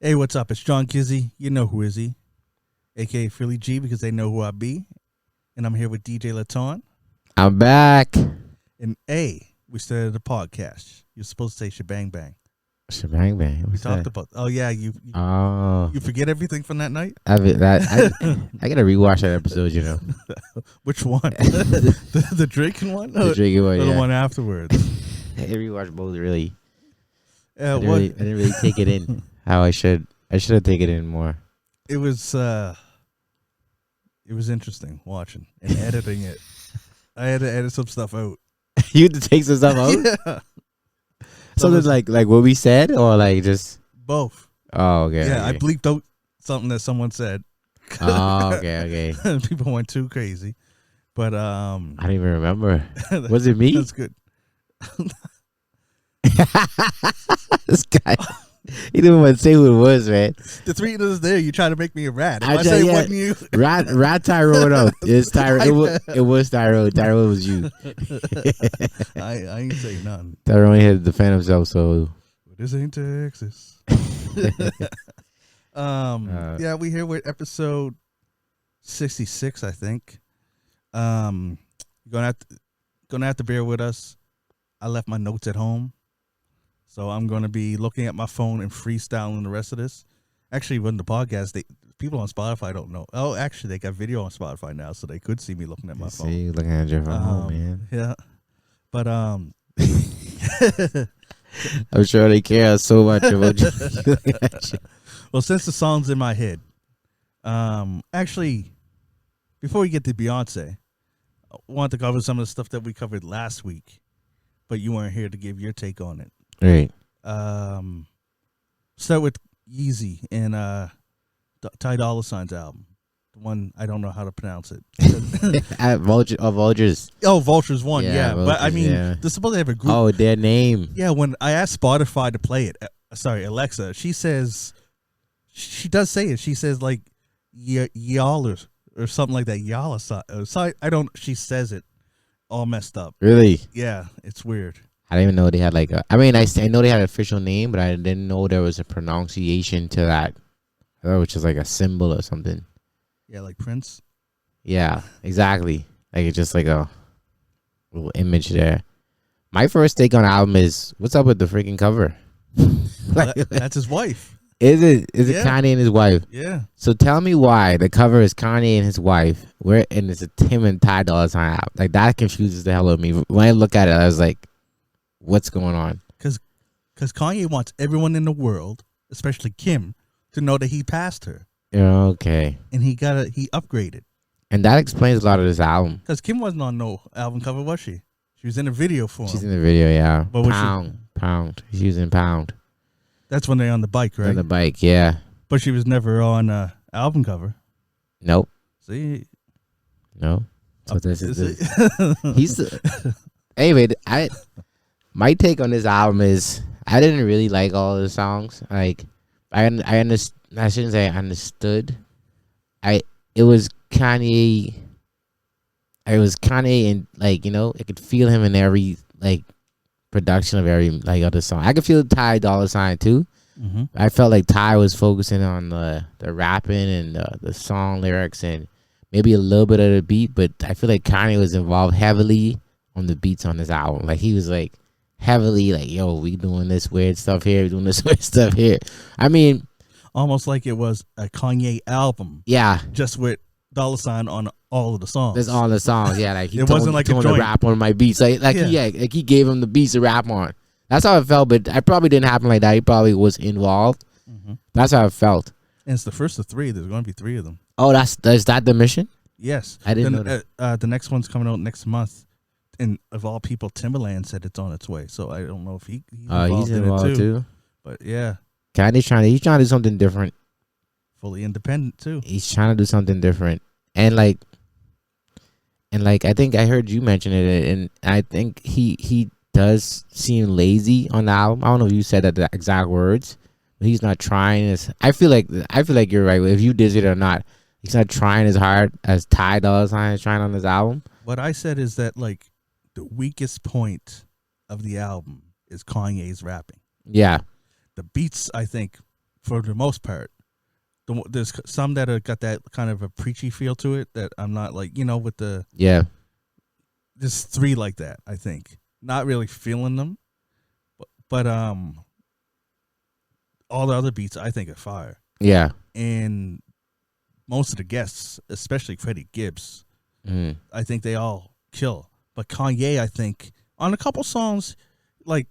Hey, what's up? It's John Kizzy. You know who is he? AKA Philly G, because they know who I be. And I'm here with DJ Laton. I'm back. And we started a podcast. You're supposed to say shebang bang. Shebang bang. We talked about. Oh yeah, you forget everything from that night. I gotta rewatch that episode. You know, Which one? the drinking one? the drinking one. Or Yeah. the one afterwards? I rewatched both. Really, What? I didn't really take it in how I should. I should have taken it in more. It was interesting watching and editing it. I had to edit some stuff out. You had to take some stuff out. Yeah. Something like what we said, or like just Both. Oh, okay. Yeah, I okay. bleeped out something that someone said. Oh, okay. People went too crazy. But I don't even remember. Was it me? That's good. This guy. He didn't want to say who it was, man. The three of us there, you try to make me a rat. If I I say it yeah. wasn't you. Rat Tyrone out. It's Tyrone. It was Tyrone. Tyrone was you. I ain't say nothing. Tyrone had to defend himself, so This ain't Texas. Yeah, we here with episode 66, I think. You're gonna have to bear with us. I left my notes at home. So I'm going to be looking at my phone and freestyling the rest of this. Actually, when the podcast, people on Spotify don't know. Oh, actually, they got video on Spotify now, so they could see me looking at my phone. See, looking at your phone, man. Yeah, but I'm sure they care so much about you. well, since the song's in my head, actually, before we get to Beyonce, I want to cover some of the stuff that we covered last week, but you weren't here to give your take on it. Right. Start with Yeezy and Ty Dolla $ign's album. The one I don't know how to pronounce it. Vultures. Oh, Vultures 1, yeah. Vultures, But I mean, yeah. they're supposed to have a group. Oh, their name. Yeah, when I asked Spotify to play it, Alexa, she says, she does say it. She says like y'all or something like that. Y'all. She says it all messed up. Really? Yeah, it's weird. I didn't even know they had like a. I mean, I know they had an official name, but I didn't know there was a pronunciation to that. I thought it was just like a symbol or something. Yeah, like Prince. Yeah, exactly. Like it's just like a little image there. My first take on the album is what's up with the freaking cover? That's his wife. Is it Yeah. Kanye and his wife? Yeah. So tell me why the cover is Kanye and his wife, and it's a Tim and Ty Dolla $ign out. Like that confuses the hell out of me. When I look at it, I was like, what's going on? Because Kanye wants everyone in the world, especially Kim, to know that he passed her. Okay. And he upgraded. And that explains a lot of this album. Because Kim wasn't on no album cover, was she? She was in a video for him. She's in the video, yeah. But was Pound. She's using Pound. That's when they're on the bike, right? On the bike, yeah. But she was never on album cover. Nope. See? No. So this is anyway, my take on this album is I didn't really like all of the songs. Like I understand. I shouldn't say I understood. It was Kanye. It was Kanye, and like I could feel him in every like production of every like other song. I could feel Ty Dolla $ign too. Mm-hmm. I felt like Ty was focusing on the rapping and the song lyrics and maybe a little bit of the beat, but I feel like Kanye was involved heavily on the beats on this album. Like he was like heavily like, yo, we doing this weird stuff here, we doing this weird stuff here. I mean, almost like it was a Kanye album. Yeah. Just with Dolla $ign on all of the songs. That's all the songs. Yeah, like he it wasn't like a joint. joint. To rap on my beats. Like he gave him the beats to rap on. That's how it felt, but I probably didn't happen like that. He probably was involved. Mm-hmm. That's how it felt. And it's the first of three. There's going to be three of them. Oh, is that the mission? Yes. I didn't know that. The next one's coming out next month. And of all people, Timbaland said it's on its way. So I don't know if he's involved in it too. But yeah. Kanye's trying to do something different. Fully independent too. He's trying to do something different. And like I think I heard you mention it, and I think he does seem lazy on the album. I don't know if you said that the exact words, but he's not trying as. I feel like you're right. If you did it or not, he's not trying as hard as Ty Dolla $ign is trying on this album. What I said is that like the weakest point of the album is Kanye's rapping. Yeah, the beats I think for the most part. There's some that have got that kind of a preachy feel to it that I'm not like, with the Yeah. there's 3 like that, I think. Not really feeling them, but all the other beats I think are fire. Yeah. And most of the guests, especially Freddie Gibbs, I think they all kill. But Kanye, I think, on a couple songs, like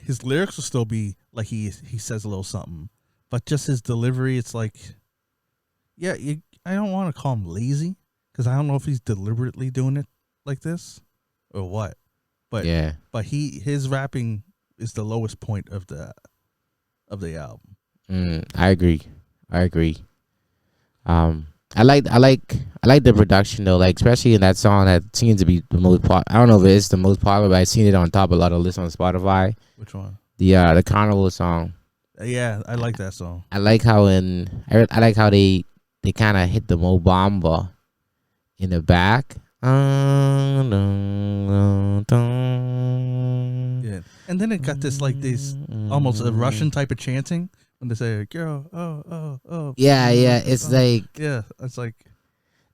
his lyrics will still be like he says a little something, but just his delivery, it's like, I don't want to call him lazy because I don't know if he's deliberately doing it like this or what. But Yeah. but his rapping is the lowest point of the album. I agree. I like the production though, like especially in that song that seems to be the most I don't know if it's the most popular, but I've seen it on top of a lot of lists on Spotify. Which one? The Carnival song. Yeah, I like that song. I like how I like how they kind of hit the Mo Bamba in the back. Yeah, and then it got this like this almost a Russian type of chanting when they say "girl, oh." Yeah, it's like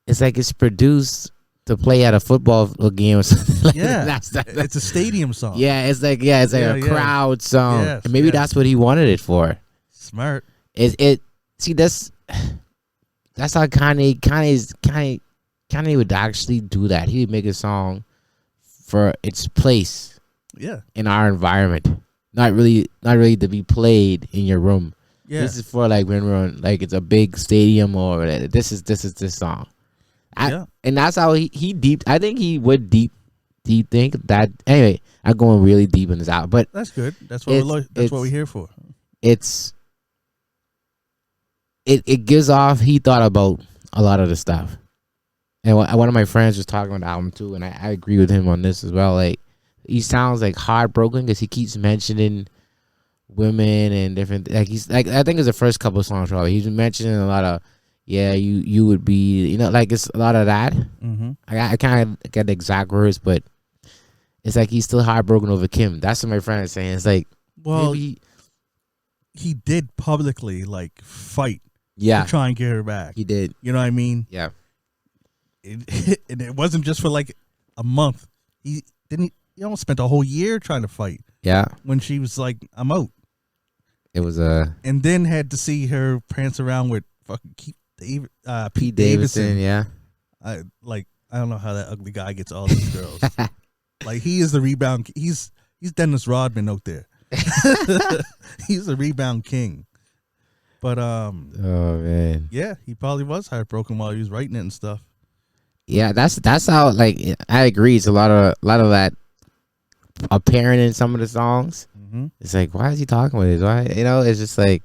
it's produced to play at a football game or something. Like yeah, it's a stadium song. Yeah, it's like a crowd song, yes, and maybe that's what he wanted it for. Smart. See, that's how Kanye would actually do that. He would make a song for its place in our environment. Not really to be played in your room. Yeah. This is for like when we're on like it's a big stadium or this is this song. And that's how he deep. I think he would deep think that. Anyway, I'm going really deep in this out, but that's good. That's what we're here for. It gives off. He thought about a lot of the stuff, and one of my friends was talking about the album too, and I agree with him on this as well. Like he sounds like heartbroken because he keeps mentioning women and different. Like he's like I think it's the first couple of songs probably. He's mentioning a lot of. Yeah, you would be, like it's a lot of that. Mm-hmm. I can't get the exact words, but it's like he's still heartbroken over Kim. That's what my friend is saying. It's like, well, he did publicly like fight, to try and get her back. He did. You know what I mean? Yeah. And it wasn't just for like a month. He almost spent a whole year trying to fight. Yeah. When she was like, I'm out. It was and then had to see her prance around with fucking Pete Davidson. Yeah. I don't know how that ugly guy gets all these girls. Like he is the rebound. He's Dennis Rodman out there. He's the rebound king. But oh man. Yeah, he probably was heartbroken while he was writing it and stuff. Yeah, that's how. Like I agree. It's a lot of that apparent in some of the songs. Mm-hmm. It's like, why is he talking with this? Why it's just like.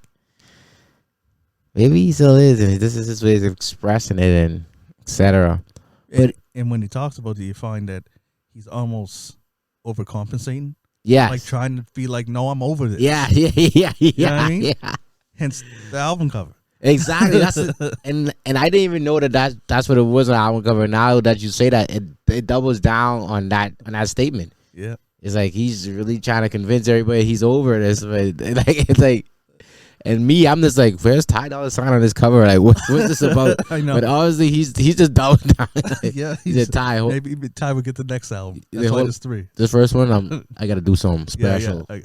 Maybe he still is, and this is his way of expressing it, and etc. But when he talks about it, you find that he's almost overcompensating. Yeah, like trying to be like, "No, I'm over this." Yeah. You know what I mean? Yeah. Hence the album cover. Exactly. And I didn't even know that's what it was on the album cover. Now that you say that, it doubles down on that statement. Yeah, it's like he's really trying to convince everybody he's over this, but it's like. And me, I'm just like, where's Ty Dolla $ign on this cover? Like, what's this about? I know. But obviously, he's just doubling down. Yeah, he said Ty. Maybe Ty would get the next album. That's why there's 3. This first one, I got to do something special. Yeah.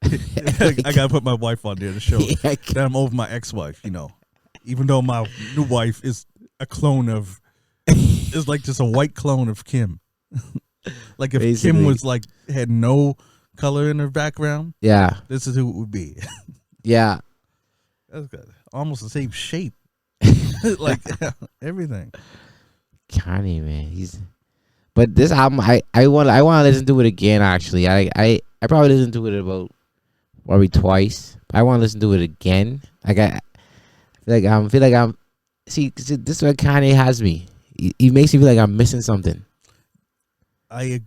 I got to put my wife on there to show that I'm over my ex-wife. Even though my new wife is a clone of, is like just a white clone of Kim. Like if basically. Kim was like had no color in her background. Yeah, this is who it would be. Yeah, that's good. Almost the same shape, like everything. Kanye, man, But this album, I want to listen to it again. Actually, I probably listened to it about probably twice. I want to listen to it again. Like I feel like I'm. See, this is what Kanye has me. He makes me feel like I'm missing something. He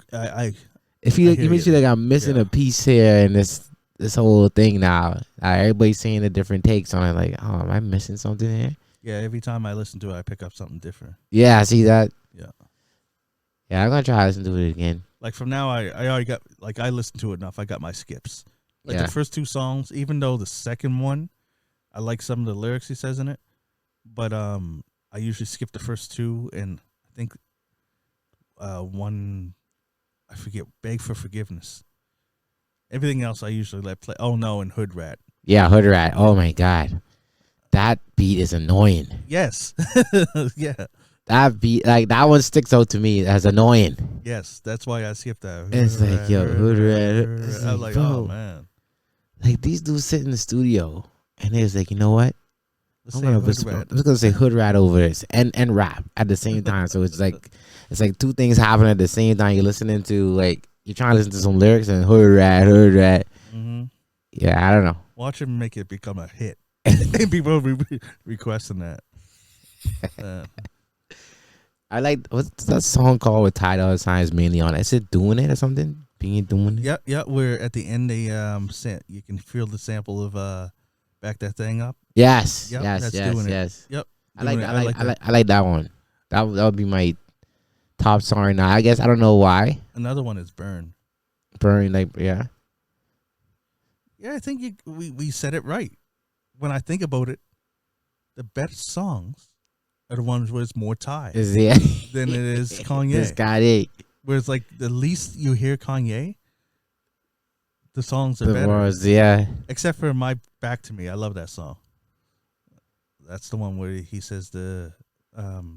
makes me feel like I'm missing a piece here in this whole thing now. Everybody's saying the different takes on it. Like, oh, am I missing something here? Yeah, every time I listen to it, I pick up something different. Yeah, I see that. Yeah. Yeah, I'm gonna try to listen to it again. Like from now, I already got, like I listened to it enough. I got my skips. Like Yeah. the first two songs, even though the second one, I like some of the lyrics he says in it, but I usually skip the first two, and I think one, I forget, Beg for Forgiveness. Everything else I usually let play. Oh no, and Hood Rat. Yeah, Hood Rat. Oh my god, that beat is annoying. Yes, yeah, That beat, like that one sticks out to me as annoying. yes. That's why I skipped that. It's like, yo, Hood Rat. It's I was like, like, bro, oh man. like these dudes sit in the studio and they was like, you know what? Let's I'm say gonna Hood whisper. Rat. I'm just gonna say Hood Rat over this and rap at the same time. So it's like two things happen at the same time. You're listening to like you're trying to listen to some lyrics and Hood Rat, Hood Rat. Mm-hmm. Yeah, I don't know. Watch him make it become a hit, and people will be requesting that. I like what's that song called with Ty Dolla $ign mainly on it? Is it Doing It or something? Being Doing It? Yeah. Where at the end they you can feel the sample of Back That Thing Up. Yes, Yep, yes, that's yes, doing it. yes. Yep. I like that. I like that one. That would be my top song right now. I guess I don't know why. Another one is Burn. Burn, like, yeah. Yeah, I think we said it right. When I think about it, the best songs are the ones where it's more Ty Is it? than it is Kanye. This guy, Where it's like the least you hear Kanye, the songs are the better. words, yeah. Except for My Back to Me. I love that song. That's the one where he says the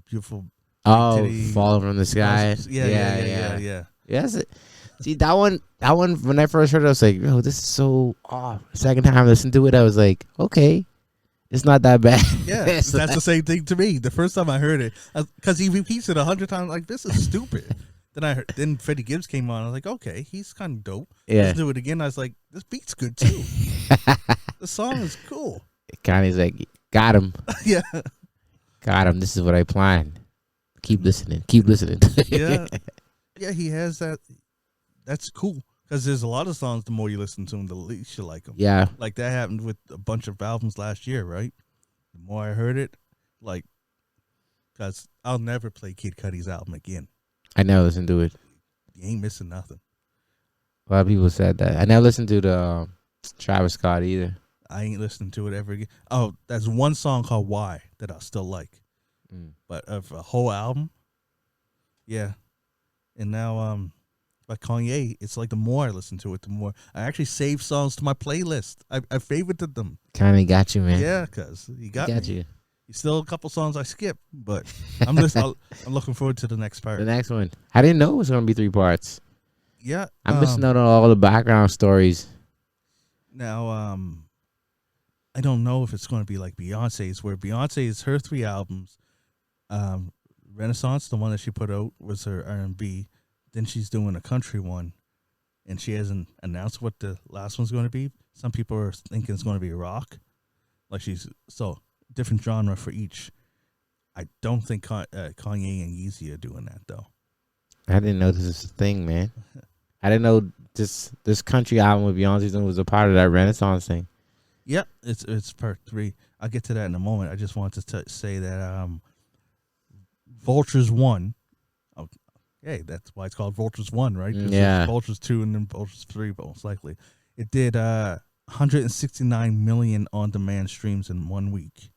beautiful Oh, titty- Falling from the Sky. Yeah. Yes. See that one. When I first heard it, I was like, "Yo, this is so off." Second time I listened to it, I was like, "Okay, it's not that bad." Yeah, It's that's not- the same thing to me. The first time I heard it, because he repeats it 100 times, like this is stupid. Then Freddie Gibbs came on. I was like, okay, he's kind of dope. Yeah. Let's do it again. I was like, this beat's good too. The song is cool. Kanye's like, "Got him, Yeah, got him. This is what I planned. Keep listening. Keep listening." yeah, yeah. He has that. That's cool because there's a lot of songs. The more you listen to them, the least you like them. Yeah. Like that happened with a bunch of albums last year, right? The more I heard it, like, because I'll never play Kid Cudi's album again. I never listened to it. You ain't missing nothing. A lot of people said that. I never listened to the Travis Scott either. I ain't listening to it ever again. Oh, there's one song called Why that I still like. But of a whole album, yeah. And now by Kanye, it's like the more I listen to it, the more I actually save songs to my playlist. I favorited them. Kanye got you, man. Yeah, because he got me. you. He's still a couple songs I skip, but I'm looking forward to the next part. The next one. I didn't know it was gonna be 3 parts. Yeah. I'm missing out on all the background stories. Now, I don't know if it's going to be like Beyonce's, where Beyonce's her 3 albums. Renaissance, the one that she put out, was her R&B. Then she's doing a country one, and she hasn't announced what the last one's going to be. Some people are thinking it's going to be rock, like so different genre for each. I don't think Kanye and Yeezy are doing that though. I didn't know this was a thing, man. I didn't know this country album with Beyonce doing was a part of that Renaissance thing. Yep, it's part 3. I'll get to that in a moment. I just wanted to say that Vultures 1. Oh, hey, that's why it's called Vultures 1, right? 'Cause Yeah. Vultures 2 and then Vultures 3, most likely. It did 169 million on-demand streams in 1 week,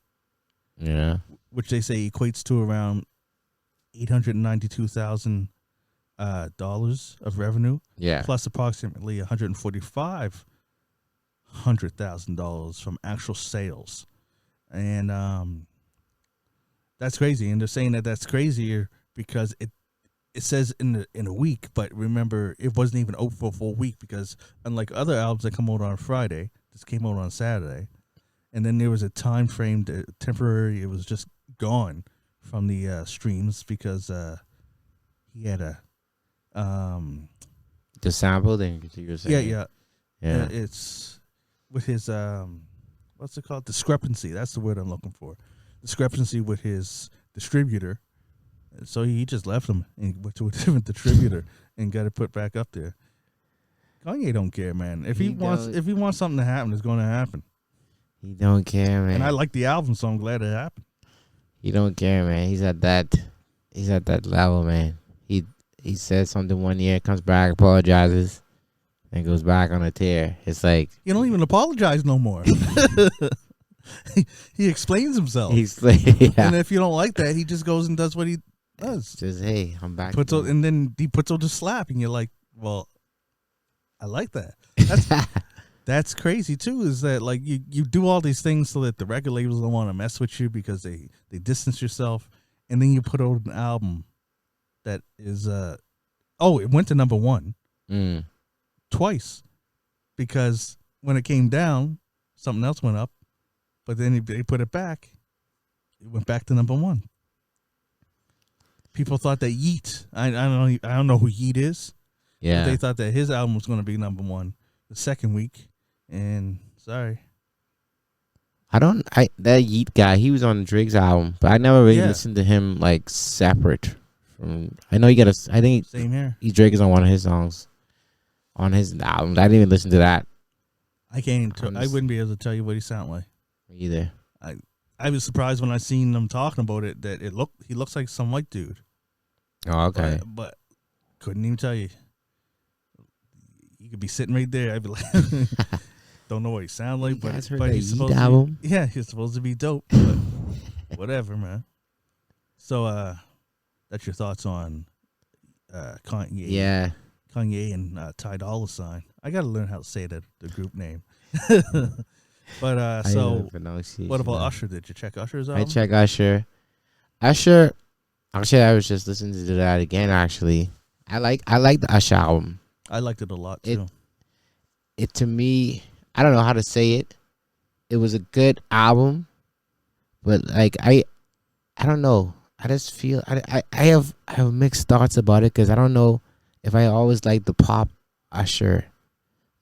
Yeah. which they say equates to around $892,000 dollars of revenue, Yeah. plus approximately $145,000 from actual sales, and that's crazy. And they're saying that that's crazier because it says in a week, but remember it wasn't even out for a full week because unlike other albums that come out on Friday, this came out on Saturday, and then there was a time frame temporary. It was just gone from the streams because he had a The sample thing you were saying. yeah. It's with his what's it called? Discrepancy. That's the word I'm looking for. Discrepancy with his distributor. So he just left him and went to a different distributor and got it put back up there. Kanye don't care, man. If he wants something to happen, it's going to happen. He don't care, man. And I like the album, so I'm glad it happened. He don't care, man. He's at that level, man. He said something one year, comes back, apologizes. and goes back on a tear. It's like He don't even apologize no more. He explains himself. he's like, And if you don't like that, he just goes and does what he does. just hey, I'm back. And then he puts on the slap, and you're like, well, I like that. That's crazy too. Is that like you do all these things so that the record labels don't want to mess with you because they distance yourself, and then you put out an album that is it went to number 1 twice because when it came down, something else went up, but then they put it back. It went back to number 1. People thought that Yeet. I don't know who Yeet is. Yeah, But they thought that his album was going to be number 1 the second week, and sorry. that Yeet guy, he was on Drake's album, but I never really Yeah. listened to him like separate from. I know he got I think Same here. Drake is on one of his songs on his albums. I didn't even listen to that I can't. I wouldn't be able to tell you what he sounded like. either. I was surprised when I seen them talking about it that he looks like some white dude. Oh, okay. But couldn't even tell you. He could be sitting right there. I'd be like, don't know what he sounds like, but he's supposed to be, he's supposed to be dope. But whatever, man. So that's your thoughts on Kanye. Yeah. Kanye and Dolla Sign. I got to learn how to say the group name. But so what about Usher? Did you check Usher's album? I check Usher. Actually, I was just listening to that again. Actually, I like the Usher album. I liked it a lot too. It to me, I don't know how to say it. It was a good album, but like I don't know. I just feel I have mixed thoughts about it because I don't know if I always like the pop Usher.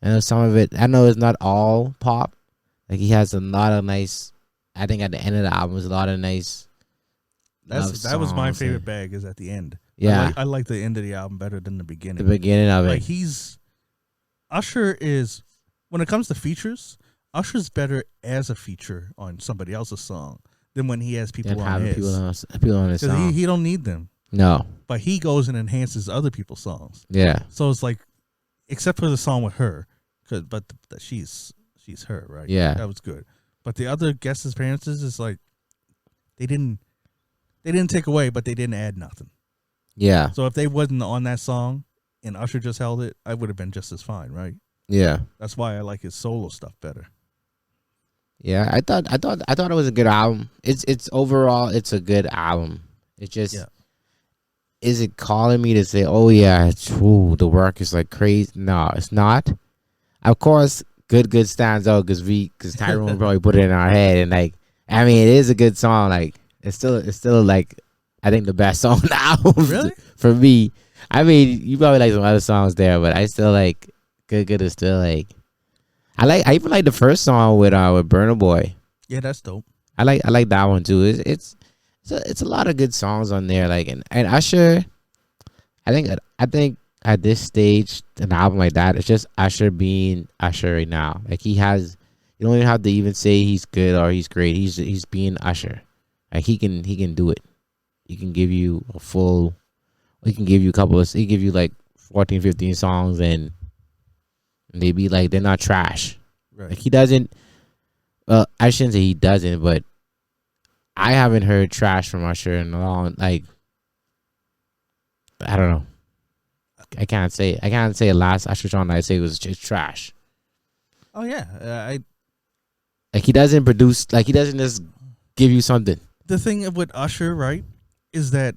I know some of it. I know it's not all pop. Like he has a lot of nice. I think at the end of the album was a lot of nice. That was my favorite bag. Is at the end. Yeah, I like the end of the album better than the beginning. the beginning of it. Like Usher is, when it comes to features, Usher's better as a feature on somebody else's song than when he has people on his. People on his song. He don't need them. No, but he goes and enhances other people's songs. Yeah. So it's like, except for the song with her, but she's her, right? Yeah. That was good. But the other guest appearances is like, they didn't take away, but they didn't add nothing. Yeah. So if they wasn't on that song and Usher just held it, I would have been just as fine, right? Yeah. That's why I like his solo stuff better. Yeah, I thought it was a good album. It's overall it's a good album. It just is it calling me to say, oh yeah, the work is like crazy? No, it's not. Of course, good stands out because Tyrone probably put it in our head, and like I mean, it is a good song. Like it's still like I think the best song on the album. Really? For me. I mean, you probably like some other songs there, but I still like good is still like I even like the first song with Burna Boy. Yeah, that's dope. I like that one too. It's a lot of good songs on there. Like and Usher, I think at this stage, an album like that, it's just Usher being Usher right now. Like you don't even have to even say he's good or he's great. He's being Usher. Like he can do it. He can give you a full. He can give you he give you like 14, 15 songs and they be like they're not trash. Right. Like he doesn't. Well, I shouldn't say he doesn't, but I haven't heard trash from Usher in a long. Like I don't know. I can't say a last Usher song that I say was just trash. Oh yeah, like he doesn't produce. Like he doesn't just give you something. The thing with Usher, right, is that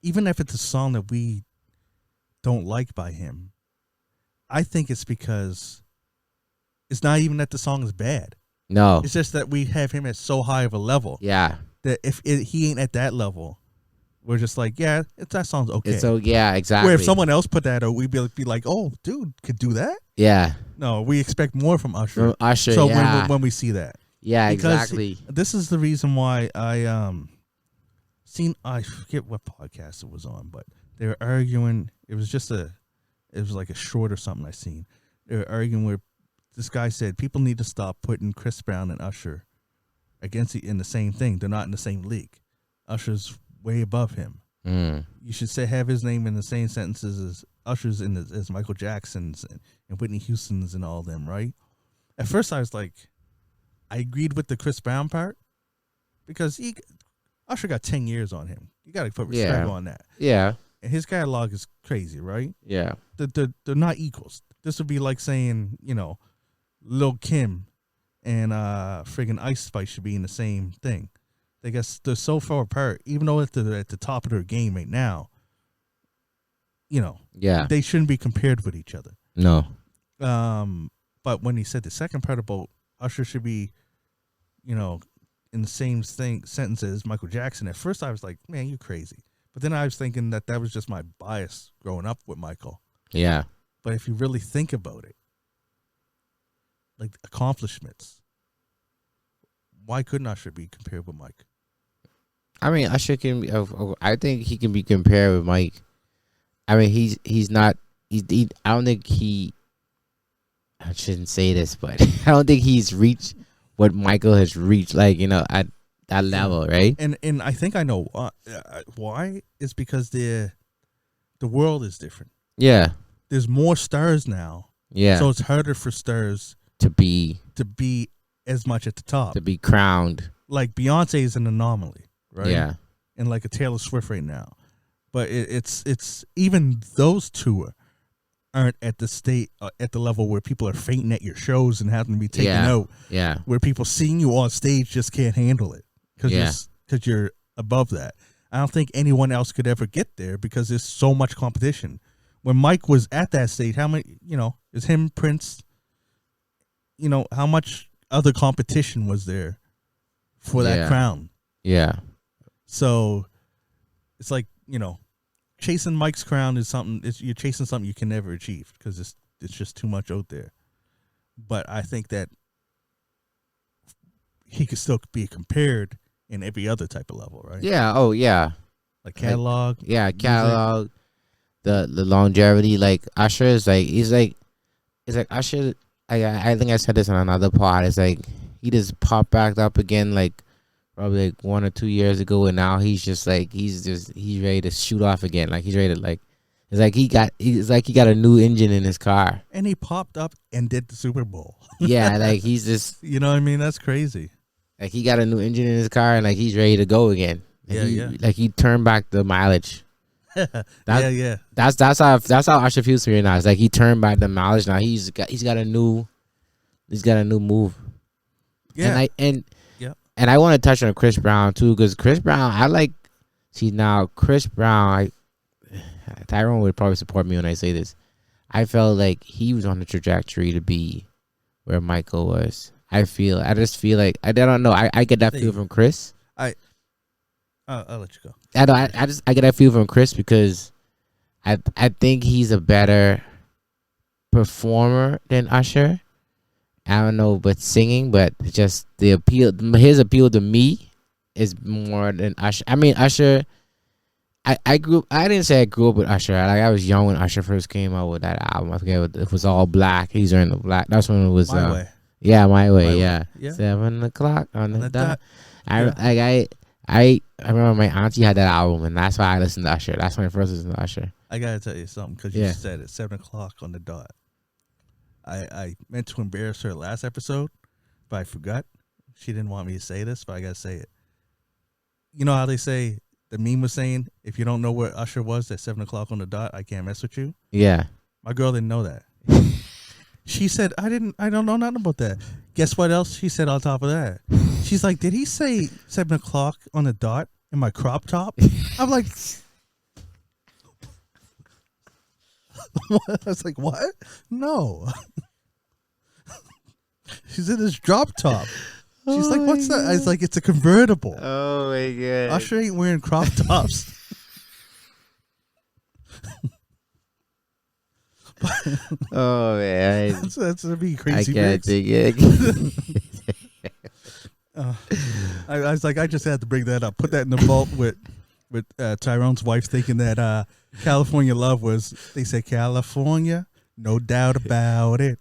even if it's a song that we don't like by him, I think it's because it's not even that the song is bad. No, it's just that we have him at so high of a level. Yeah, that if he ain't at that level, we're just like, yeah, that song's okay. So yeah, exactly. Where if someone else put that out, we'd be like, oh, dude, could do that. Yeah. No, we expect more from Usher. From Usher, so yeah. when we see that, yeah, because exactly. This is the reason why I I forget what podcast it was on, but they were arguing. It was like a short or something I seen. They were arguing where this guy said people need to stop putting Chris Brown and Usher in the same thing. They're not in the same league. Usher's way above him. Mm. You should have his name in the same sentences Ushers and as Michael Jackson's and Whitney Houston's and all them, right? At first, I was like, I agreed with the Chris Brown part because Usher got 10 years on him. You got to put respect on that. Yeah. And his catalog is crazy, right? Yeah. They're not equals. This would be like saying, Lil Kim and friggin' Ice Spice should be in the same thing. They guess they're so far apart, even though they're at the top of their game right now. Yeah. They shouldn't be compared with each other. No. But when he said the second part about Usher should be, in the same sentence as Michael Jackson, at first I was like, man, you're crazy. But then I was thinking that was just my bias growing up with Michael. Yeah. But if you really think about it, like accomplishments, why couldn't Usher be compared with Mike? I mean, Usher can. I think he can be compared with Mike. I mean, he's not. I don't think he. I shouldn't say this, but I don't think he's reached what Michael has reached. Like at that level, right? And I think I know why. It's because the world is different. Yeah. There's more stars now. Yeah. So it's harder for stars to be as much at the top. To be crowned. Like Beyonce is an anomaly, right? Yeah. And like a Taylor Swift right now. But it's even those two aren't at the level where people are fainting at your shows and having to be taken out. Yeah. Where people seeing you on stage just can't handle it because you're above that. I don't think anyone else could ever get there because there's so much competition. When Mike was at that stage, how many, is him, Prince, how much other competition was there for that crown? Yeah. So it's like, chasing Mike's crown is something, you're chasing something you can never achieve because it's just too much out there. But I think that he could still be compared in every other type of level, right? Yeah. Oh, yeah. Like catalog. Catalog. The longevity, like Usher is like it's like Usher. I think I said this on another pod. It's like he just popped back up again, like probably like 1 or 2 years ago, and now he's ready to shoot off again. Like he's ready to it's like he got a new engine in his car. And he popped up and did the Super Bowl. Yeah, like he's just you know what I mean? That's crazy. Like he got a new engine in his car and like he's ready to go again. Like he turned back the mileage. That's how Usher feels right now. It's like he turned back the mileage. Now he's got a new move. Yeah. And I want to touch on Chris Brown too, because Chris Brown, Chris Brown, Tyrone would probably support me when I say this. I felt like he was on the trajectory to be where Michael was. I just feel like I don't know. I get that feel from Chris. I'll let you go. I get that feel from Chris because I think he's a better performer than Usher. I don't know, but singing, but just his appeal to me is more than Usher. I mean, Usher. I didn't say I grew up with Usher. I was young when Usher first came out with that album. I forget it was all black. He's wearing the black. That's when it was My Way. Yeah, My Way. Yeah. Yeah. 7 o'clock on the dot. Yeah. I remember my auntie had that album, and that's why I listened to Usher. That's when I first listened to Usher. I gotta tell you something because you said it 7 o'clock on the dot. I meant to embarrass her last episode, but I forgot. She didn't want me to say this, but I gotta say it. You know how they say the meme was saying, if you don't know where Usher was at 7 o'clock on the dot, I can't mess with you. Yeah. My girl didn't know that. She said, I don't know nothing about that. Guess what else she said on top of that? She's like, did he say 7 o'clock on the dot in my crop top? I'm like, I was like, what? No. She's in his drop top. She's like, what's that? I was like, it's a convertible. Oh my god. Usher ain't wearing crop tops. Oh man. That's gonna be crazy. I can't take it. I was like, I just had to bring that up. Put that in the vault with Tyrone's wife thinking that California Love was, they said California, no doubt about it.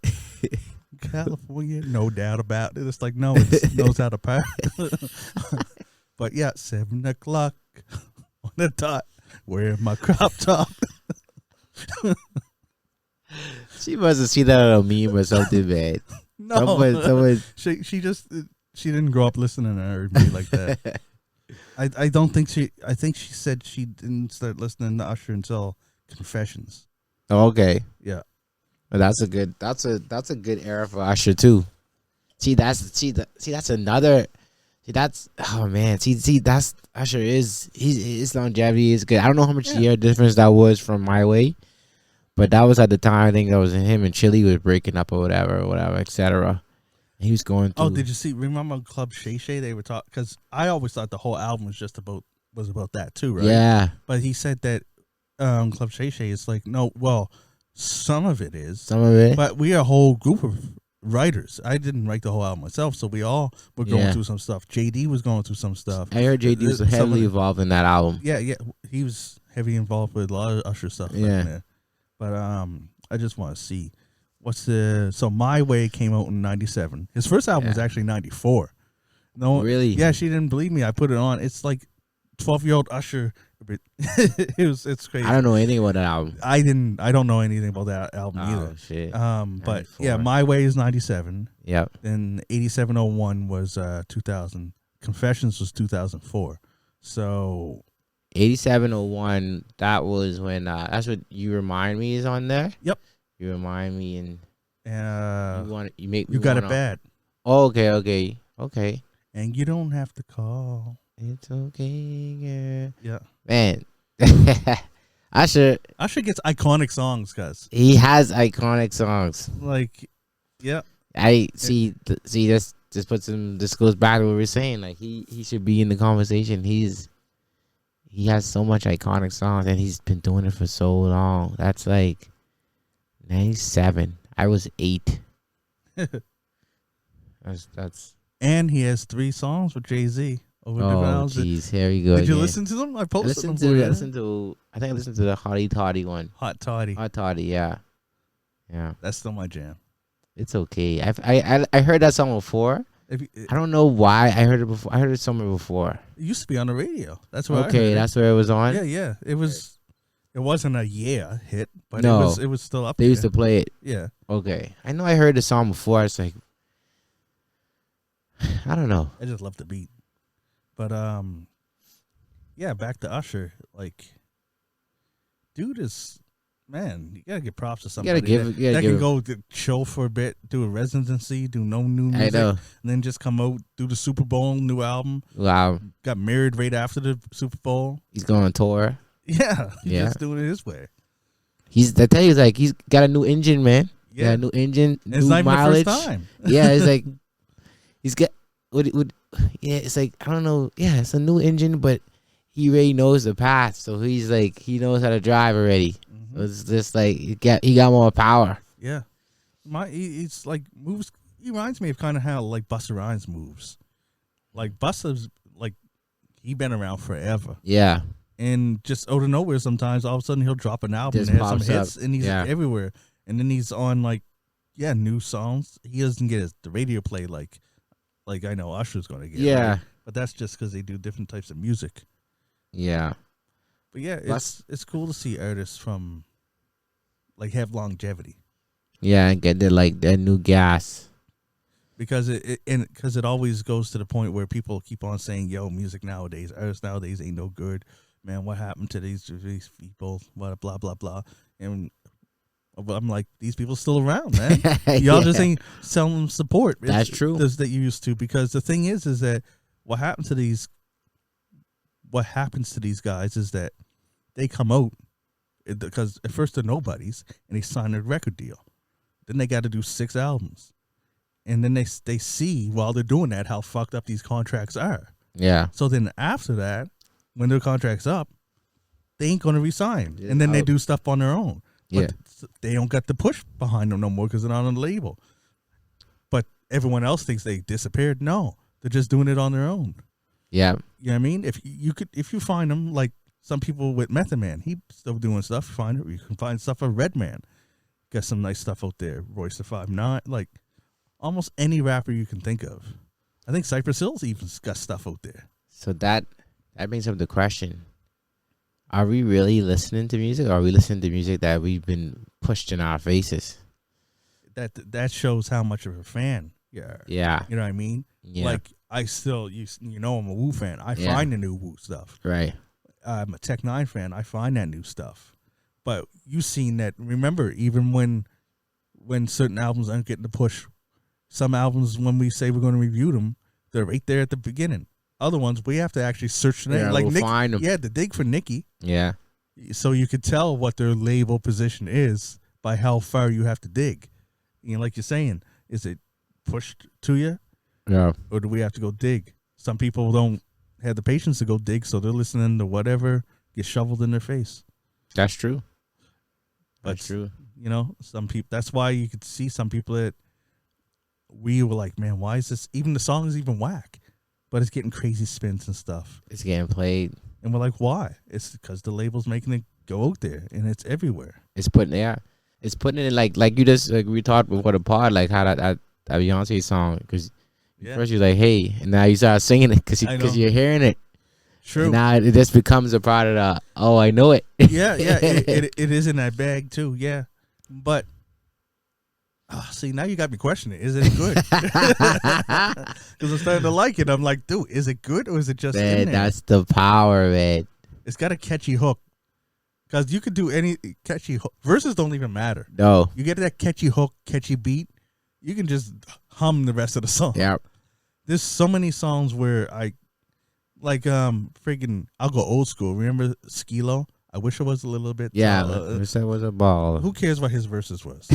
California, no doubt about it. It's like, no, it knows how to park. But yeah, 7 o'clock on the dot, wearing my crop top. She must have seen that on a meme or something, man. No, Someone. she didn't grow up listening to R&B like that. I don't think she. I think she said she didn't start listening to Usher until Confessions. Oh, okay. Yeah. Well, that's a good era for Usher too. That's another. See, that's oh man. See, that's Usher his longevity is good. I don't know how much year difference that was from My Way, but that was at the time. I think that was him and Chili was breaking up or whatever, etc. He was going through. Oh, did you see? Remember on Club Shay Shay? They were talking because I always thought the whole album was about that too, right? Yeah. But he said that Club Shay Shay is like no. Well, some of it is. Some of it. But we are a whole group of writers. I didn't write the whole album myself, so we all were going through some stuff. JD was going through some stuff. I heard JD was heavily involved in that album. Yeah, he was heavily involved with a lot of Usher stuff. Yeah, there. But I just want to see so My Way came out in '97. His first album was actually '94. No, really? Yeah, she didn't believe me. I put it on. It's like 12-year-old Usher. It's crazy. I don't know anything about that album. I don't know anything about that album either. Shit. But yeah, My Way is '97. Yep. Then 8701 was 2000. Confessions was 2004. So 8701. That was when. That's what You Remind Me is on there. Yep. You Remind Me and. You Got It Bad. Oh, okay. And You Don't Have to Call. It's okay, girl. Yeah. Man. Usher gets iconic songs, guys. He has iconic songs. Like, yeah. I see. This puts him. This goes back to what we were saying. Like he should be in the conversation. He has so much iconic songs, and he's been doing it for so long. That's like 97. I was 8. That's. And he has 3 songs with Jay-Z. Oh, jeez, here we go. Did you listen to them? I posted them for you. I listened to the Hottie Toddy one. Hot Toddy. Hot Toddy, yeah. That's still my jam. It's okay. I heard that song before. I don't know why I heard it before. I heard it somewhere before. It used to be on the radio. That's where that's where it was on. Yeah. It wasn't a hit, but no, it was still up. They used to play it. Yeah. Okay. I know I heard the song before. It's like I don't know. I just love the beat. But yeah, back to Usher. Like, dude is man. You gotta give props to somebody that can go to show for a bit, do a residency, do no new music, and then just come out, do the Super Bowl, new album. Wow. Got married right after the Super Bowl. He's going on tour. Yeah, he's just doing it his way. I tell you, like he's got a new engine, man. Yeah, got a new engine, new it's not mileage. Even the first time. Yeah, it's like he's got. Yeah, it's like I don't know. Yeah, it's a new engine, but he already knows the path, so he's like he knows how to drive already. Mm-hmm. So it's just like he got more power. Yeah, it's like moves. He reminds me of kind of how like Busta Rhymes moves. Like Busta's like he been around forever. Yeah, and just out of nowhere, sometimes all of a sudden he'll drop an album and have some hits, and he's everywhere. And then he's on like new songs. He doesn't get the radio play like I know Usher's going to get. Yeah. Right? But that's just because they do different types of music. Yeah. But yeah, it's cool to see artists from like have longevity. Yeah, and get that new gas. Because it always goes to the point where people keep on saying, "Yo, music nowadays, artists nowadays ain't no good, man. What happened to these people? What blah blah blah." And I'm like, these people still around, man. Y'all just ain't selling them support. That's true. That you used to, because the thing is that what happens to these guys is that they come out because at first they're nobodies and they sign a record deal. Then they got to do 6 albums, and then they see while they're doing that how fucked up these contracts are. Yeah. So then after that, when their contract's up, they ain't gonna resign, and then they do stuff on their own. But they don't got the push behind them no more because they're not on the label. But everyone else thinks they disappeared. No, they're just doing it on their own. Yeah. You know what I mean? If you find them, like some people with Method Man, he's still doing stuff. You can find stuff with Redman. Got some nice stuff out there. Royce the 5'9", like almost any rapper you can think of. I think Cypress Hill's even got stuff out there. So that brings up the question. Are we really listening to music, or are we listening to music that we've been pushed in our faces? That shows how much of a fan you are. Yeah. You know what I mean? Yeah. Like I still, I'm a Wu fan. I find the new Wu stuff. Right. I'm a Tech Nine fan. I find that new stuff. But you seen that? Remember, even when certain albums aren't getting the push, some albums when we say we're going to review them, they're right there at the beginning. Other ones we have to actually search the name. Yeah, like we'll Nick, find them. Yeah, the dig for Nicki. Yeah. So you could tell what their label position is by how far you have to dig. Like you're saying, is it pushed to you? Yeah. Or do we have to go dig? Some people don't have the patience to go dig, so they're listening to whatever gets shoveled in their face. That's true. But, That's true. Some people, that's why you could see some people that we were like, man, why is this? Even the song is even whack, but it's getting crazy spins and stuff. It's getting played. And we're like, why? It's because the label's making it go out there, and it's everywhere. It's putting it in like you just like we talked before the pod, like how that Beyonce song, because first you're like, hey, and now you start singing it because you're hearing it. True. And now it just becomes a part of the, oh, I know it. Yeah, it is in that bag too. Yeah, but see, now you got me questioning. Is it good? Because I'm starting to like it. I'm like, dude, is it good or is it just in there? That's the power, man. It's got a catchy hook. Because you could do any catchy hook. Verses don't even matter. No. You get that catchy hook, catchy beat, you can just hum the rest of the song. Yeah. There's so many songs where freaking, I'll go old school. Remember Skilo? I wish it was a little bit. Yeah, I wish that was a ball. Who cares what his verses was?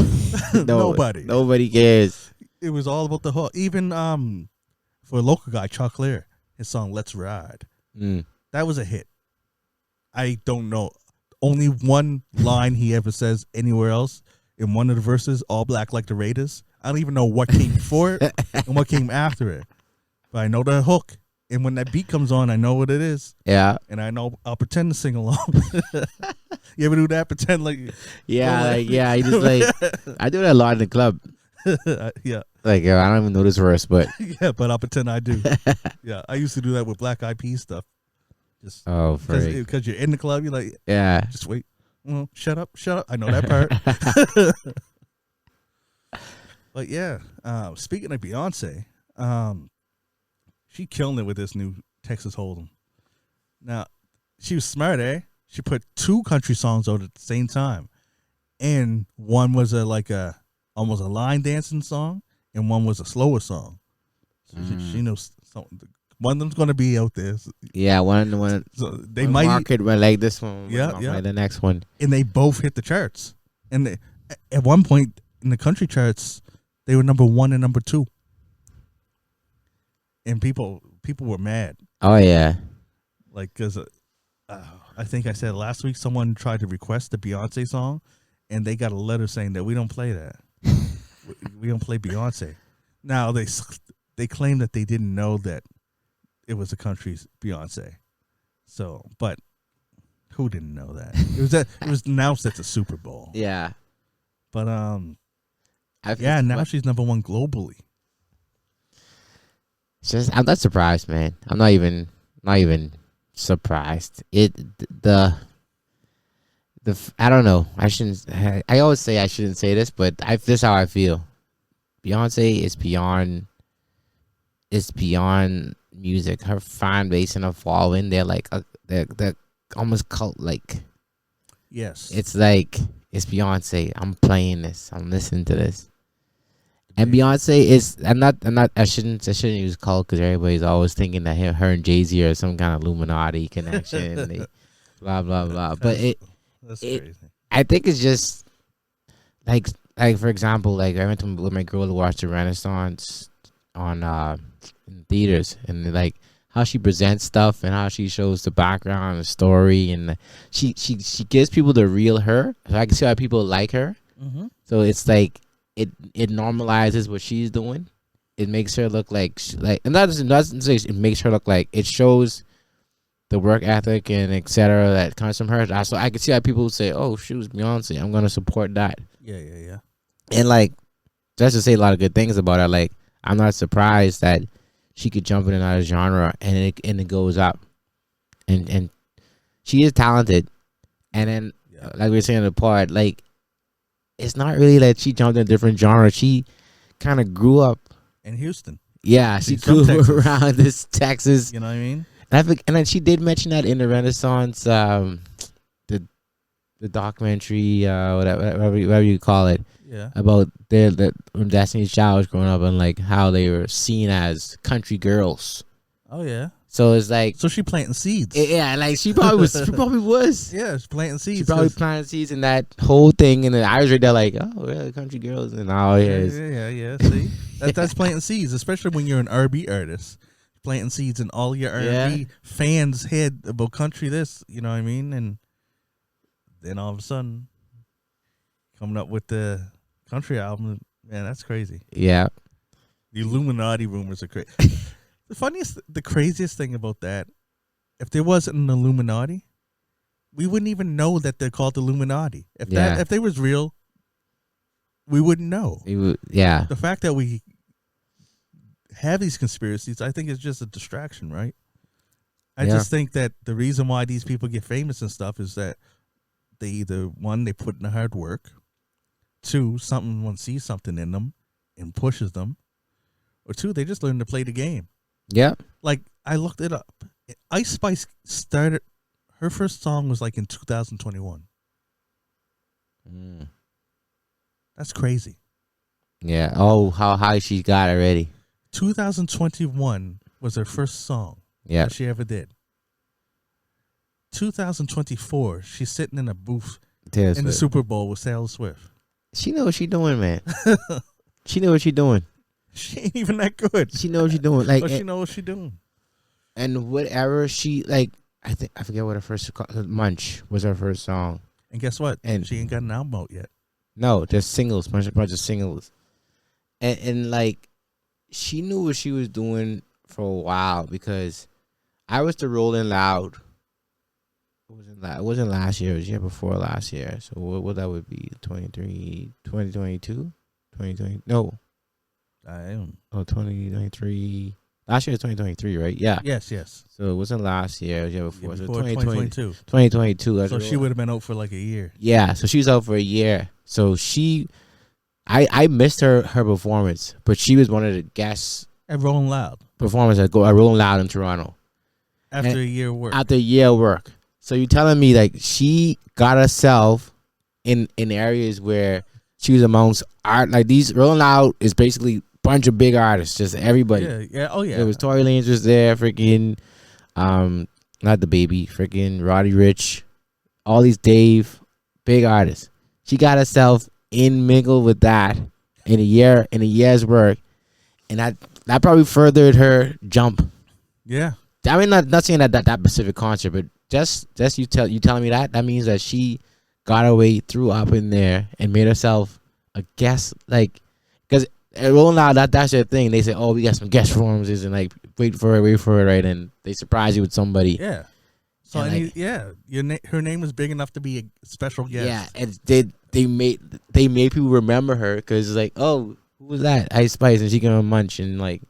Nobody cares. It was all about the hook. Even for a local guy, Chuck Clear, his song "Let's Ride," that was a hit. I don't know. Only one line he ever says anywhere else in one of the verses, all black like the Raiders. I don't even know what came before it and what came after it. But I know the hook. And when that beat comes on, I know what it is. Yeah. And I know I'll pretend to sing along. You ever do that? Pretend like... Yeah, you just like... I do that a lot in the club. Yeah. Like, I don't even know this verse, but... Yeah, but I'll pretend I do. Yeah, I used to do that with Black Eyed Peas stuff. Just because you're in the club, you're like, yeah, just wait. Well, shut up. I know that part. But yeah, speaking of Beyonce, she killing it with this new Texas Hold'em. Now, she was smart, eh? She put 2 country songs out at the same time, and one was almost a line dancing song, and one was a slower song. So she knows something. One of them's going to be out there. Yeah, one. So they might market like this one. Yeah. Like the next one. And they both hit the charts. And at one point in the country charts, they were number 1 and number 2. And people were mad. Oh yeah. Like, because I think I said last week someone tried to request the Beyonce song, and they got a letter saying that we don't play that. we don't play Beyonce. Now they claim that they didn't know that it was a country's Beyonce. So, but who didn't know that? It was announced at the Super Bowl. Yeah. But now she's number 1 globally. It's just, I'm not surprised, man. I'm not even surprised. I don't know. I always say I shouldn't say this, but this is how I feel. Beyonce is beyond music. Her fan base and her following, they're almost cult like. Yes. It's like, it's Beyonce. I'm playing this. I'm listening to this. And Beyonce is, I shouldn't use cult because everybody's always thinking that her and Jay-Z are some kind of Illuminati connection. And they blah blah blah. But that's crazy. I think it's just like for example, like I went with my girl to watch the Renaissance on in theaters, and like how she presents stuff and how she shows the background, the story, and she gives people the real her. So I can see why people like her. Mm-hmm. So it's like it normalizes what she's doing. It makes her look like and that doesn't say it makes her look like, it shows the work ethic and etc. that comes from her. So I can see how people say, "Oh, she was Beyonce. I'm gonna support that." Yeah. And like, just to say a lot of good things about her. Like, I'm not surprised that she could jump in another genre and it goes up, and she is talented, and then like we were saying in the part, like it's not really that she jumped in a different genre. She kind of grew up in Houston. Yeah, she She's from grew Texas. around this Texas. You know what I mean? And then she did mention that in the Renaissance, the documentary, whatever you call it, about when Destiny's Child was growing up and like how they were seen as country girls. Oh yeah. So it's like, so she planting seeds. Yeah, like she probably was. She probably was. Yeah, she's planting seeds. She probably planted seeds in that whole thing, and then I was right there like, oh, yeah, country girls, and all yeah. See, that's planting seeds, especially when you're an R&B artist, planting seeds in all your R&B fans' head about country. This, you know what I mean? And then all of a sudden, coming up with the country album, man, that's crazy. Yeah, the Illuminati rumors are crazy. The craziest thing about that, if there wasn't an Illuminati, we wouldn't even know that they're called Illuminati. If they was real, we wouldn't know. The fact that we have these conspiracies, I think, is just a distraction, right? I just think that the reason why these people get famous and stuff is that they either, one, they put in the hard work, two, someone sees something in them and pushes them, or two, they just learn to play the game. Yeah. Like, I looked it up. Ice Spice started, her first song was like in 2021. That's crazy. Yeah. Oh, how high she got already. 2021 was her first song that she ever did. 2024, she's sitting in a booth in the Super Bowl with Taylor Swift. She know what she doing, man. She know what she doing. She ain't even that good. She know what she doing. Like, but she know what she doing. And whatever she, like, I forget what her first, Munch was her first song. And guess what? And she ain't got an album out yet. No, just singles, bunch of singles. And like, she knew what she was doing for a while, because I was to Rolling Loud. It wasn't last year. It was the year before last year. So what that would be, 2022? 2020? No. I am. Oh, 2023. Last year was 2023, right? Yeah. Yes. So it wasn't last year. It was the year before. So 2022. 2022. So she would have been out for like a year. Yeah. So she was out for a year. So I missed her performance, but she was one of the guests at Rolling Loud. Performance at Rolling Loud in Toronto. After a year of work. After a year of work. So you're telling me like she got herself in areas where she was amongst art, like these Rolling Loud is basically a bunch of big artists, just everybody. Yeah. Oh yeah. It was Tory Lanez was there, freaking, not the baby, freaking Roddy Ricch, all these Dave, big artists. She got herself in mingled with that in a year's work, and that probably furthered her jump. Yeah. I mean, not saying that specific concert, but just you telling me that means that she got her way through up in there and made herself a guest, like, because Rolling Loud, that's their thing. They say, oh, we got some guest performances, and like wait for it, right, and they surprise you with somebody. Yeah. So her name was big enough to be a special guest. Yeah, and they made people remember her because it's like, oh, who was that? Ice Spice, and she gonna Munch, and like,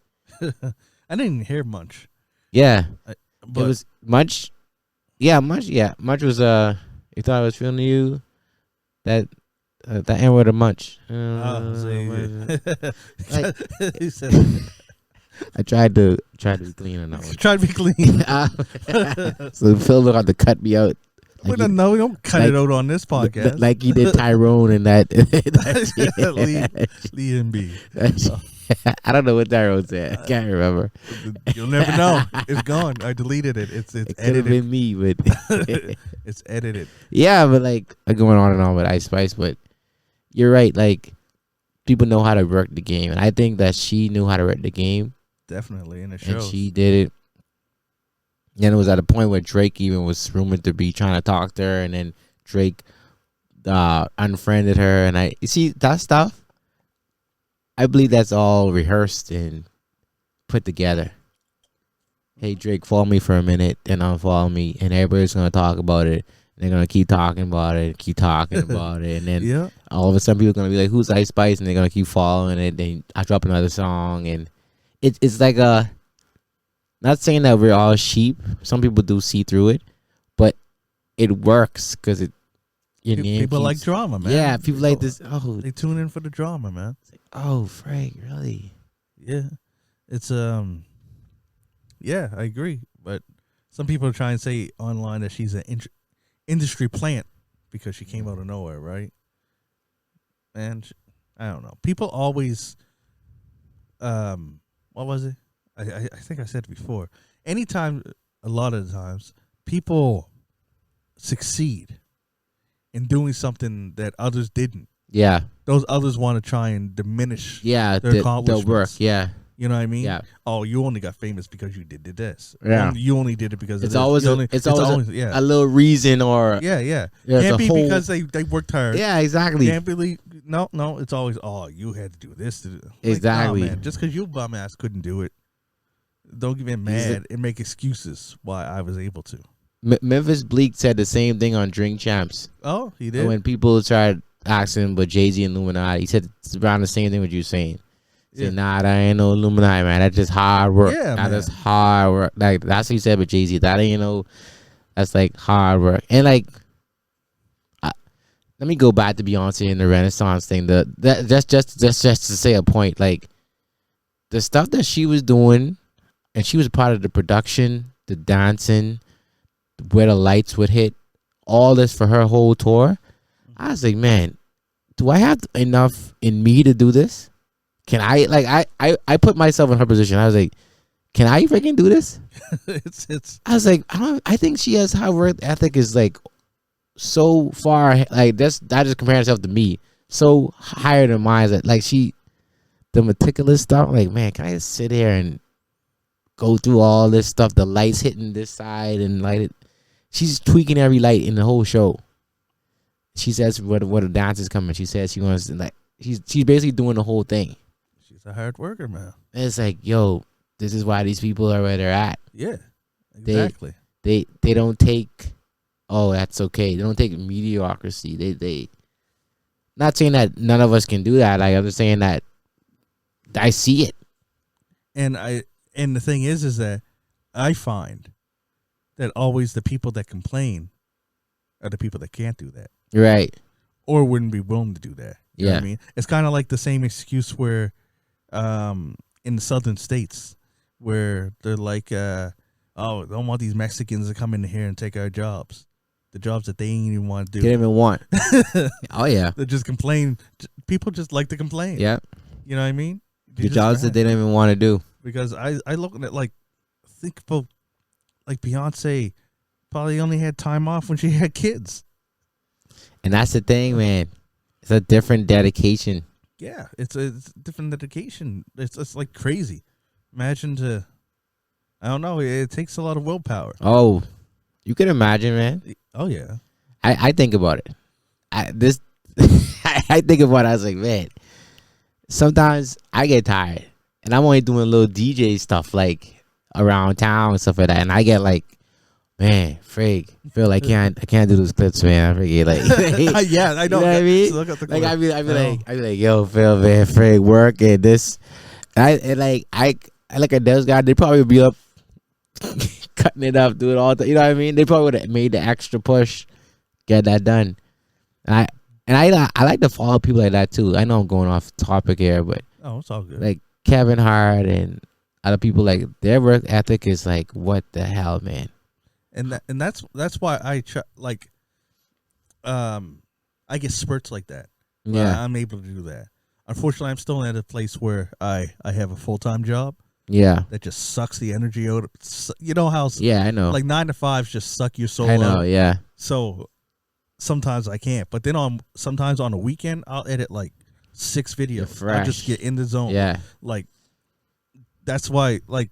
I didn't hear Munch. Yeah, it was Munch. Yeah, Munch. Yeah, Munch was you thought I was feeling you. That end with a Munch. He said. I tried to be clean on that one. Try to be clean. So Phil got to cut me out. Like we don't cut it out on this podcast. Like he did Tyrone and that. Lee and B. I don't know what Tyrone said. I can't remember. You'll never know. It's gone. I deleted it. It's it edited. Could have been me, but it's edited. Yeah, but like going on and on with Ice Spice, but you're right. Like people know how to work the game, and I think that she knew how to work the game. Definitely, and it shows. And she did it. And it was at a point where Drake even was rumored to be trying to talk to her, and then Drake unfriended her. And you see that stuff, I believe that's all rehearsed and put together. Hey, Drake, follow me for a minute, then unfollow me, and everybody's going to talk about it. They're going to keep talking about it, and then all of a sudden people are going to be like, who's Ice Spice? And they're going to keep following it. Then I drop another song, and it's like not saying that we're all sheep. Some people do see through it, but it works because your name People like keeps- drama, man. Yeah, people like this. Oh, They tune in for the drama, man. oh, Frank, really? Yeah, it's yeah, I agree. But some people are trying to say online that she's an industry plant because she came out of nowhere, right? And I don't know. People always, what was it? I think I said it before. Anytime, a lot of the times, people succeed in doing something that others didn't. Yeah, Those others want to try and diminish yeah, their the accomplishments. work. Yeah, You know what I mean? yeah. Oh, you only got famous because you did this. Yeah. You only did it because It's of this. always You a, only, it's always yeah. a little reason or Yeah. there's Can't a be whole- because they worked hard. yeah, exactly. Can't believe no. It's always you had to do this to do. Like, Exactly. nah, man, just because you bum ass couldn't do it, don't get mad and make excuses why I was able to. Memphis Bleak said the same thing on Drink Champs. Oh, he did. When people tried asking him about Jay-Z and Illuminati, he said it's around the same thing what you saying. He said, nah, that ain't no Illuminati, man. That's just hard work. Yeah, That's man. just hard work. Like that's what he said about Jay-Z. That ain't that's like hard work. And like, let me go back to Beyonce and the Renaissance thing. Just to say a point, like the stuff that she was doing, and she was part of the production, the dancing, where the lights would hit, all this for her whole tour. I was like, man, do I have enough in me to do this? Can I put myself in her position. I was like, can I freaking do this? it's. I was like, I think she has her work ethic is like so far, like that just compare herself to me, so higher than mine. That like the meticulous stuff. Like, man, can I just sit here and go through all this stuff? The lights hitting this side and light it. She's tweaking every light in the whole show. She says what the dance is coming. She says she wants to, like she's basically doing the whole thing. She's a hard worker, man. And it's like, yo, this is why these people are where they're at. Yeah, exactly. They don't take, oh, that's okay. They don't take mediocrity. They not saying that none of us can do that. Like, I'm just saying that I see it. And the thing is that I find that always the people that complain are the people that can't do that. Right. Or wouldn't be willing to do that. You know what I Yeah. mean? It's kind of like the same excuse where in the southern states where they're like, don't want these Mexicans to come in here and take our jobs. The jobs that they ain't even want to do. Can't even want. Oh, yeah. They just complain. People just like to complain. Yeah. You know what I mean? The jobs that they don't even want to do. Because I look at like, think about like Beyonce probably only had time off when she had kids. And that's the thing, man. It's a different dedication. Yeah, it's a different dedication. It's like crazy. Imagine I don't know. It takes a lot of willpower. Oh, you can imagine, man. Oh yeah. I think about it. I think about it. I was like, man, sometimes I get tired, and I'm only doing little DJ stuff like around town and stuff like that, and I get like, man, frig, Phil, I can't do those clips, man. I forget, like, yeah, I know. You know what I mean? Look at the like clip. I be like, yo, Phil, man, frig, work and this, I look at those guys. They probably would be up cutting it up, doing all the, you know what I mean? They probably would have made the extra push, get that done. And I like to follow people like that too. I know I'm going off topic here, but It's all good. like Kevin Hart and other people, like their work ethic is like, what the hell, man? And that's why I I get spurts like that. Yeah, I'm able to do that. Unfortunately, I'm still at a place where I have a full-time job yeah, that just sucks the energy out. You know how yeah. I know. like 9 to 5s just suck your soul I know. out. Yeah, So sometimes I can't. But then sometimes on a weekend I'll edit like 6 videos. I just fresh. get in the zone. yeah, Like that's why like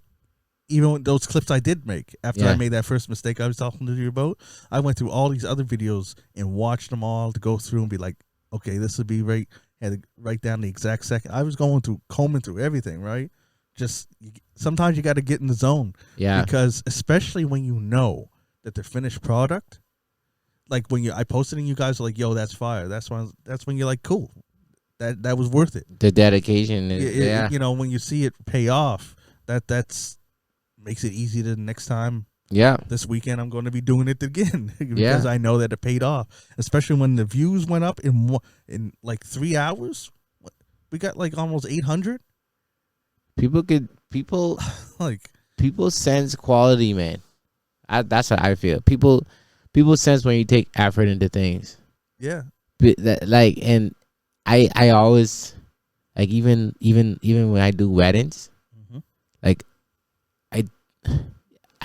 even with those clips I did make after I Yeah. made that first mistake I was talking to you about, I went through all these other videos and watched them all to go through and be like, okay, this would be right. Had to write down the exact second. I was combing through everything, right? Just sometimes you got to get in the zone. yeah, Because especially when you know that the finished product, like when I posted and you guys are like, yo, that's fire. That's when you're like, cool. That was worth it. the dedication is yeah, You know, when you see it pay off, that's makes it easy to the next time Yeah. This weekend I'm going to be doing it again because I know that it paid off. Especially when the views went up in like 3 hours. We got like almost 800. People like people sense quality, man. That's how I feel. People sense when you take effort into things. Yeah. And I always like even when I do weddings, like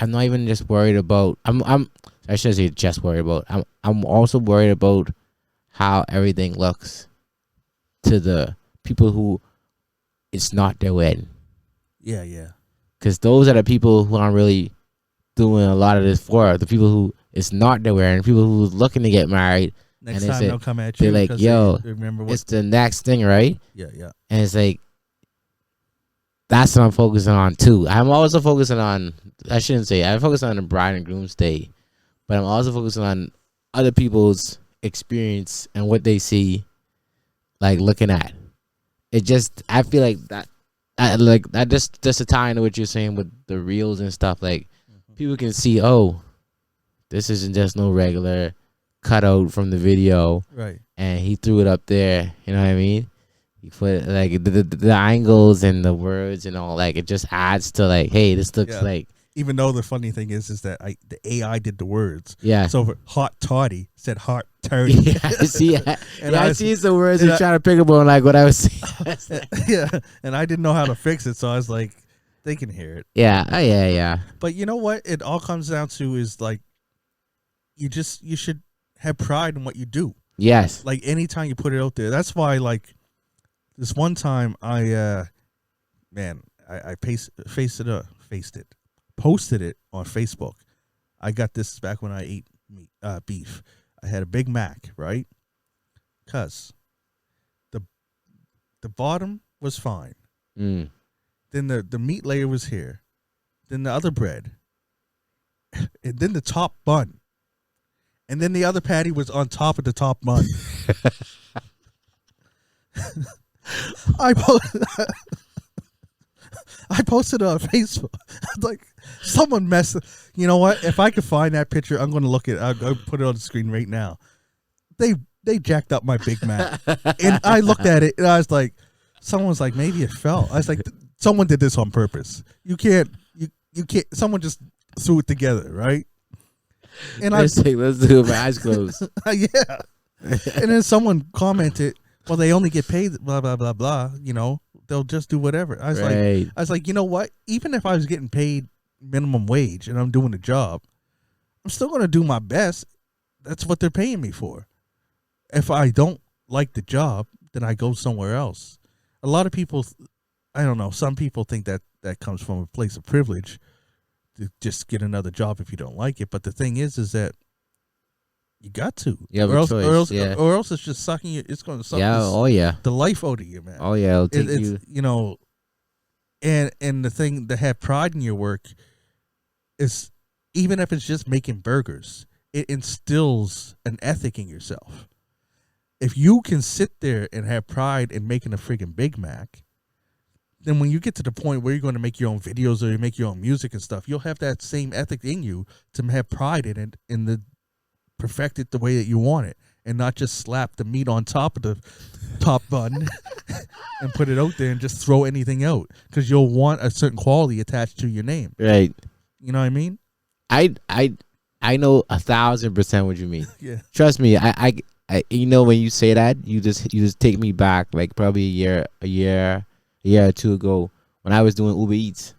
I'm not even just worried about I shouldn't say just worried about. I'm also worried about how everything looks to the people who it's not their wedding. Yeah, yeah. Because those are the people who aren't really doing a lot of this for. The people who it's not their wedding, people who's looking to get married. Next time they'll come at you. They're like, yo, remember it's the next thing, right? Yeah, yeah. And it's like, that's what I'm focusing on too. I'm also focusing on, I shouldn't say, I'm focusing on the bride and groom's day, but I'm also focusing on other people's experience and what they see, like looking at. It just, I feel like that just to tie into what you're saying with the reels and stuff, like people can see, oh, this isn't just no regular cutout from the video, right? And he threw it up there. You know what I mean? He put like the angles and the words and all, like it just adds to like, hey, this looks like. Even though the funny thing is that the AI did the words. Yeah. So for hot toddy said hot turdy. Yeah, see, I see some words and trying to pick up on like what I was saying. Yeah, and I didn't know how to fix it, so I was like, they can hear it. Yeah, yeah. But you know what? It all comes down to is like, you should have pride in what you do. Yes. Like anytime you put it out there. That's why like this one time I posted it on Facebook. I got this back when I ate beef. I had a Big Mac, right? Cuz the bottom was fine. Then the meat layer was here. Then the other bread. And then the top bun. And then the other patty was on top of the top bun. I posted it on Facebook. Like, someone messed. You know what? If I could find that picture, I'm going to look at it. I'll put it on the screen right now. They jacked up my Big Mac. And I looked at it, and I was like, someone was like, maybe it fell. I was like, someone did this on purpose. You can't. Someone just threw it together, right? And let's do it with my eyes closed. Yeah. And then someone commented, well, they only get paid blah blah blah blah, you know, they'll just do whatever. I was like, you know what? Even if I was getting paid minimum wage and I'm doing the job, I'm still gonna do my best. That's what they're paying me for. If I don't like the job, then I go somewhere else. A lot of people, I don't know, some people think that comes from a place of privilege. Just get another job if you don't like it, but the thing is that you got to, or else it's just sucking you. It's going to suck the life out of you, man. Oh yeah, it'll take you. You know, and the thing to have pride in your work is, even if it's just making burgers, it instills an ethic in yourself. If you can sit there and have pride in making a friggin' Big Mac, then when you get to the point where you're going to make your own videos or you make your own music and stuff, you'll have that same ethic in you to have pride in it and perfect it the way that you want it, and not just slap the meat on top of the top bun and put it out there and just throw anything out, because you'll want a certain quality attached to your name. Right. You know what I mean? I know 1,000% what you mean. Yeah. Trust me, I you know, when you say that, you just take me back like probably a year or two ago when I was doing Uber Eats.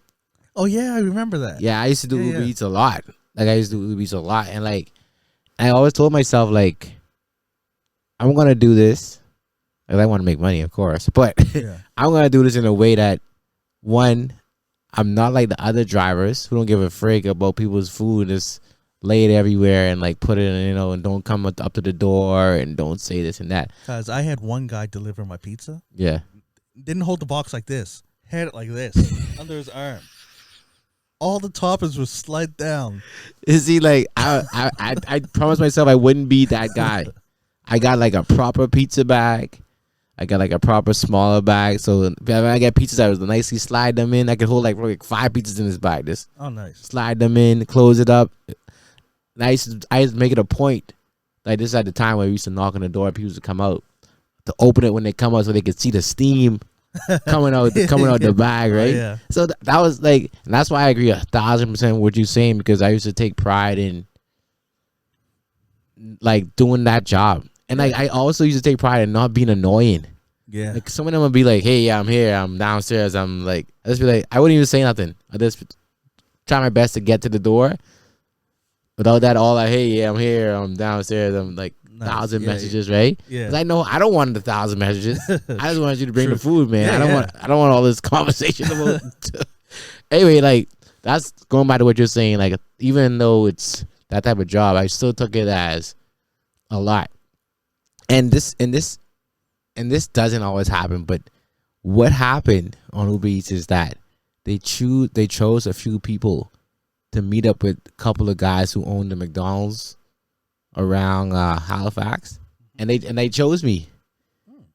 Oh yeah, I remember that. Yeah, I used to do Uber Eats a lot. Like I used to do Uber Eats a lot, and like I always told myself like, I'm gonna do this because I want to make money, of course, but I'm gonna do this in a way that, one, I'm not like the other drivers who don't give a frig about people's food, just lay it everywhere and like put it in, you know, and don't come up to the door and don't say this and that. Because I had one guy deliver my pizza. Yeah. Didn't hold the box like this. Had it like this under his arm. All the toppers were slid down. Is he like, I promised myself I wouldn't be that guy. I got like a proper pizza bag. I got like a proper smaller bag. So if I get pizzas, I would nicely slide them in. I could hold like 5 pizzas in this bag. Just nice. Slide them in, close it up. And I used to make it a point. Like this is at the time where we used to knock on the door, people used to come out to open it when they come out so they could see the steam coming out the bag, right? Yeah. So that was like, and that's why I agree 1,000% with what you're saying, because I used to take pride in like doing that job. And like I also used to take pride in not being annoying. Yeah. Like some of them would be like, "Hey, I'm here. I'm downstairs." I'm like, I just be like, I wouldn't even say nothing. I just try my best to get to the door. Without that, all like, "Hey, yeah, I'm here. I'm downstairs." I'm like 1,000 messages, right? Yeah. 'Cause I know I don't want the 1,000 messages. I just wanted you to bring the food, man. I don't want all this conversation about. Anyway, like that's going by to what you're saying. Like even though it's that type of job, I still took it as a lot. And this doesn't always happen, but what happened on Uber Eats is that they chose a few people to meet up with a couple of guys who own the McDonald's around Halifax, and they chose me.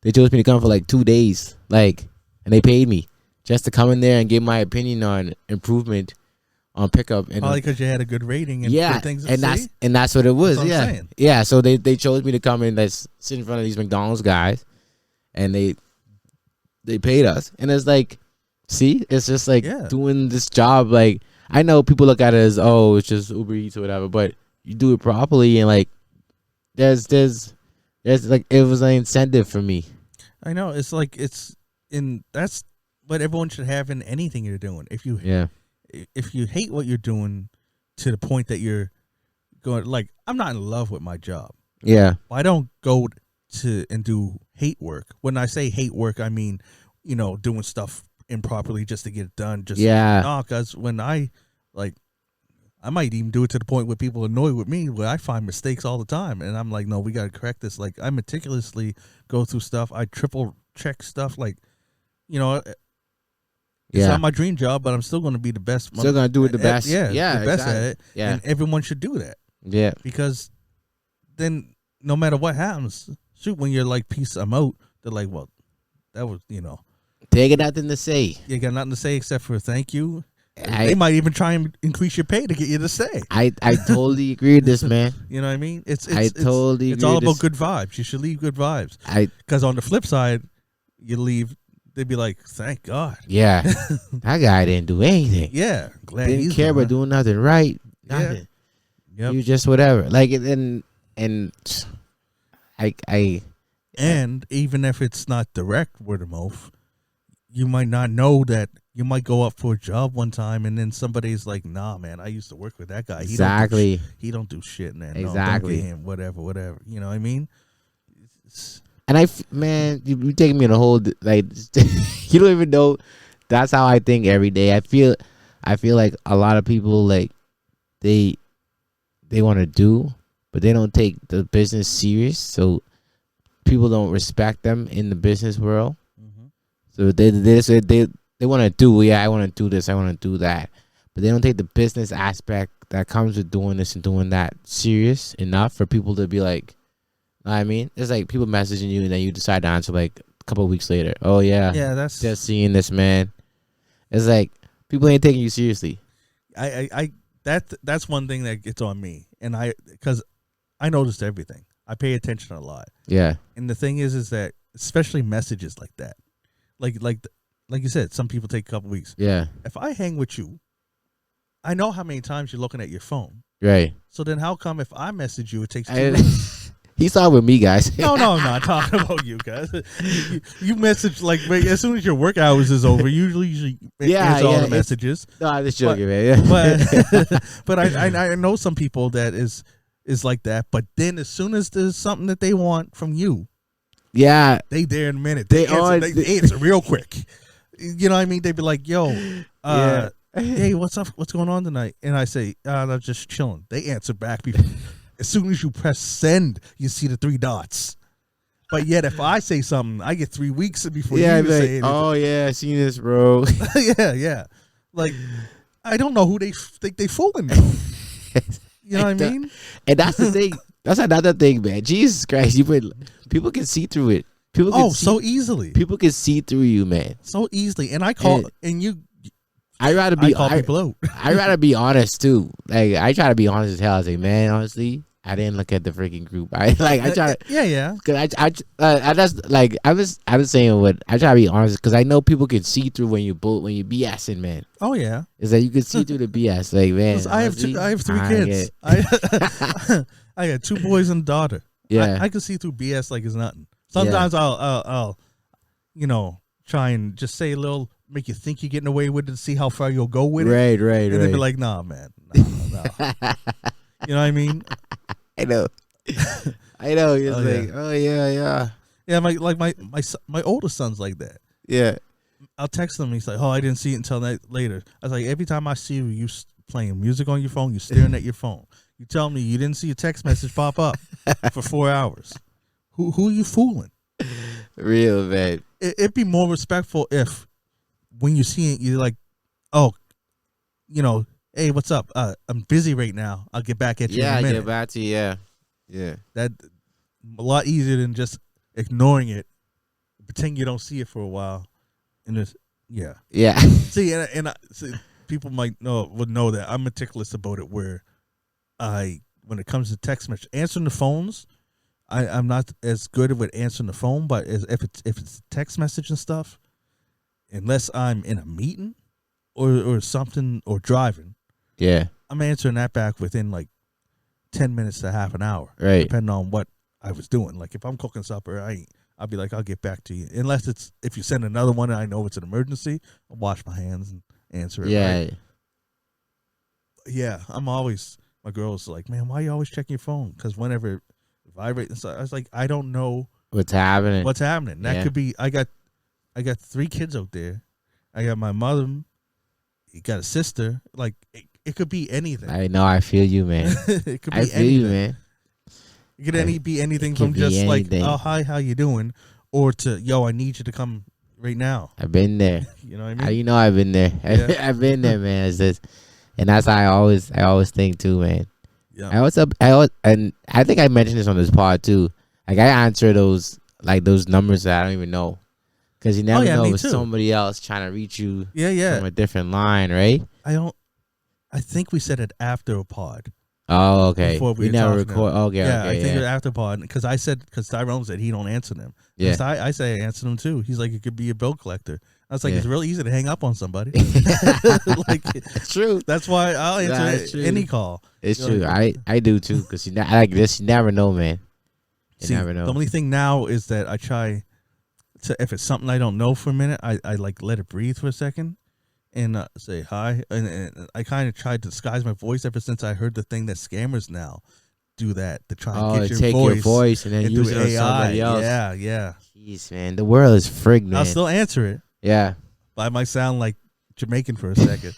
They chose me to come for like 2 days, and they paid me just to come in there and give my opinion on improvement on pickup. And probably because you had a good rating and good things to say. That's what it was. That's what I'm saying. Yeah. So they chose me to come in, sit in front of these McDonald's guys, and they paid us. And it's like, see, it's just like doing this job. Like I know people look at it as, oh, it's just Uber Eats or whatever, but you do it properly, and like there's like it was an incentive for me. I know it's like that's what everyone should have in anything you're doing. If you hate what you're doing to the point that you're going, like, I'm not in love with my job. Yeah. I don't go to and do hate work. When I say hate work, I mean, doing stuff improperly just to get it done. Because when I might even do it to the point where people are annoyed with me, where I find mistakes all the time. And I'm like, no, we got to correct this. Like, I meticulously go through stuff. I triple check stuff. Like, it's not my dream job, but I'm still going to be the best. Still going to do it the best. The best at it. Yeah. And everyone should do that. Yeah. Because then no matter what happens, when you're like, peace, I'm out, they're like, well, that was, They got nothing to say. You got nothing to say except for thank you. They might even try and increase your pay to get you to stay. I totally agree with this, man. You know what I mean? It's all about good vibes. You should leave good vibes. Because on the flip side, you leave, they'd be like, thank God. Yeah. That guy didn't do anything. Yeah. Glad didn't care about doing nothing right. Nothing. Yeah. You just whatever. Like, and even if it's not direct word of mouth, you might not know that you might go up for a job one time and then somebody's like, nah, man, I used to work with that guy. Exactly. He don't do shit, man. Exactly. No, don't get him, whatever. You know what I mean? And man, you taking me on a whole, like, you don't even know. That's how I think every day. I feel like a lot of people, like, they want to do, but they don't take the business serious. So people don't respect them in the business world. So they want to do, I want to do this, I want to do that. But they don't take the business aspect that comes with doing this and doing that serious enough for people to be like, know what I mean? It's like people messaging you and then you decide to answer like a couple of weeks later. Oh, yeah. Yeah, that's just seeing this, man. It's like people ain't taking you seriously. That's one thing that gets on me. And because I noticed everything. I pay attention a lot. Yeah. And the thing is that especially messages like that. Like you said, some people take a couple weeks. Yeah. If I hang with you, I know how many times you're looking at your phone. Right. So then how come if I message you, it takes 2 weeks? He's talking with me, guys. No, I'm not talking about you guys. You message like as soon as your work hours is over. Usually answer all the messages. No, I'm just joking, man. Yeah. But I know some people that is like that. But then as soon as there's something that they want from you, yeah, they there in a minute. They answer real quick. You know what I mean? They'd be like, "Yo, hey, what's up? What's going on tonight?" And I say, "I'm just chilling." They answer back before. As soon as you press send, you see the 3 dots. But yet, if I say something, I get 3 weeks before you say anything. Oh, yeah, I seen this, bro. Yeah. Like, I don't know who they think they fooling, though. You know what I mean? And that's the thing. That's another thing, man. Jesus Christ. People can see through it. People can see, so easily. people can see through you, man. So easily. And I call and you. I rather be. I call people out. I rather be honest too. Like I try to be honest as hell. I was like, man, honestly, I didn't look at the freaking group. I try. Yeah. Cause I just like I was saying what I try to be honest because I know people can see through when you BSing, man. Oh yeah. It's like you can see through the BS. Like man, I have 3 kids. I got 2 boys and a daughter. Yeah, I can see through BS like it's nothing. Sometimes I'll try and just say a little, make you think you're getting away with it to see how far you'll go with it. Right. And then be like, nah, man. No. You know what I mean? I know. It's like, oh yeah. Yeah, my oldest son's like that. Yeah. I'll text him. He's like, oh, I didn't see it until later. I was like, every time I see you playing music on your phone, you're staring at your phone. You tell me you didn't see a text message pop up for 4 hours. Who are you fooling? Real, man. It'd be more respectful if when you see it, you're like, oh, hey, what's up? I'm busy right now. I'll get back at you in a minute. Yeah, get back to you. Yeah. That a lot easier than just ignoring it, pretend you don't see it for a while, and just Yeah. See, and see, people would know that I'm meticulous about it. Where when it comes to text message, answering the phones, I'm not as good with answering the phone, but if it's text message and stuff, unless I'm in a meeting or something or driving, I'm answering that back within like 10 minutes to half an hour, right? Depending on what I was doing. Like if I'm cooking supper, I'll be like, I'll get back to you. Unless if you send another one and I know it's an emergency, I'll wash my hands and answer it. Yeah, right? Yeah. My girl's like, man, why are you always checking your phone? Because whenever it vibrates and stuff, I was like, I don't know what's happening. That could be. I got 3 kids out there. I got my mother. You got a sister. Like it could be anything. I know. I feel you, man. It could be I feel anything. you, man. It could be anything from just anything. Like, oh, hi, how you doing? Or to, yo, I need you to come right now. I've been there. You know what I mean? How you know I've been there? Yeah. I've been there, man. It's just, and that's how I always think too, man. Yeah. And I think I mentioned this on this pod too. Like I answer those numbers that I don't even know, because you never know if it's somebody else trying to reach you. Yeah. From a different line, right? I think we said it after a pod. Oh, okay. Before we never record. Okay, yeah, okay. I think it was after pod because Tyrone said he don't answer them. Yeah. I say I answer them too. He's like, it could be a bill collector. I was like, it's really easy to hang up on somebody. Like, it's true. That's why I'll answer any call. It's true. Like, I do too, because I like this. You never know, man. You never know. The only thing now is that I try to, if it's something I don't know for a minute, I like let it breathe for a second and say hi. And I kind of tried to disguise my voice ever since I heard the thing that scammers now do that to try and get your voice and then use it on somebody else. Yeah. Jeez, man, the world is frigged, man. I'll still answer it. Yeah. But I might sound like Jamaican for a second.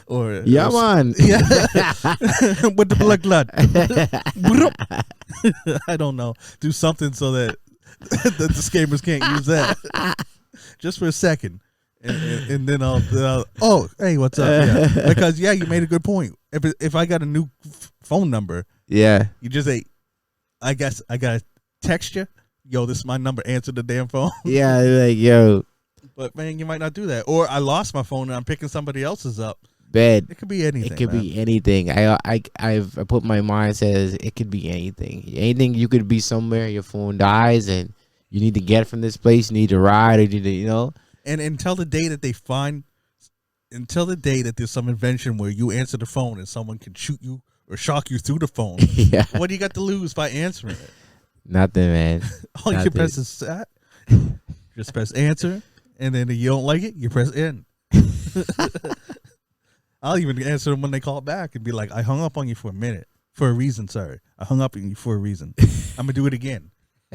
or man. Yeah. With the blood. I don't know. Do something so that the scammers can't use that. Just for a second. And then I'll oh, hey, what's up? Yeah. Because you made a good point. If I got a new phone number, you just say, I guess I gotta text you. Yo, this is my number. Answer the damn phone. Yeah, like yo. But man, you might not do that. Or I lost my phone and I'm picking somebody else's up. Bad. It could be anything. It could be anything. I've put my mind says it could be anything. Anything. You could be somewhere, your phone dies, and you need to get from this place. You need to ride, or you need to, And until the day that there's some invention where you answer the phone and someone can shoot you or shock you through the phone. Yeah. What do you got to lose by answering it? Nothing, man. All you press is that. Just press answer, and then if you don't like it, you press end. I'll even answer them when they call back and be like, I hung up on you for a minute. For a reason, sorry. I hung up on you for a reason. I'm going to do it again.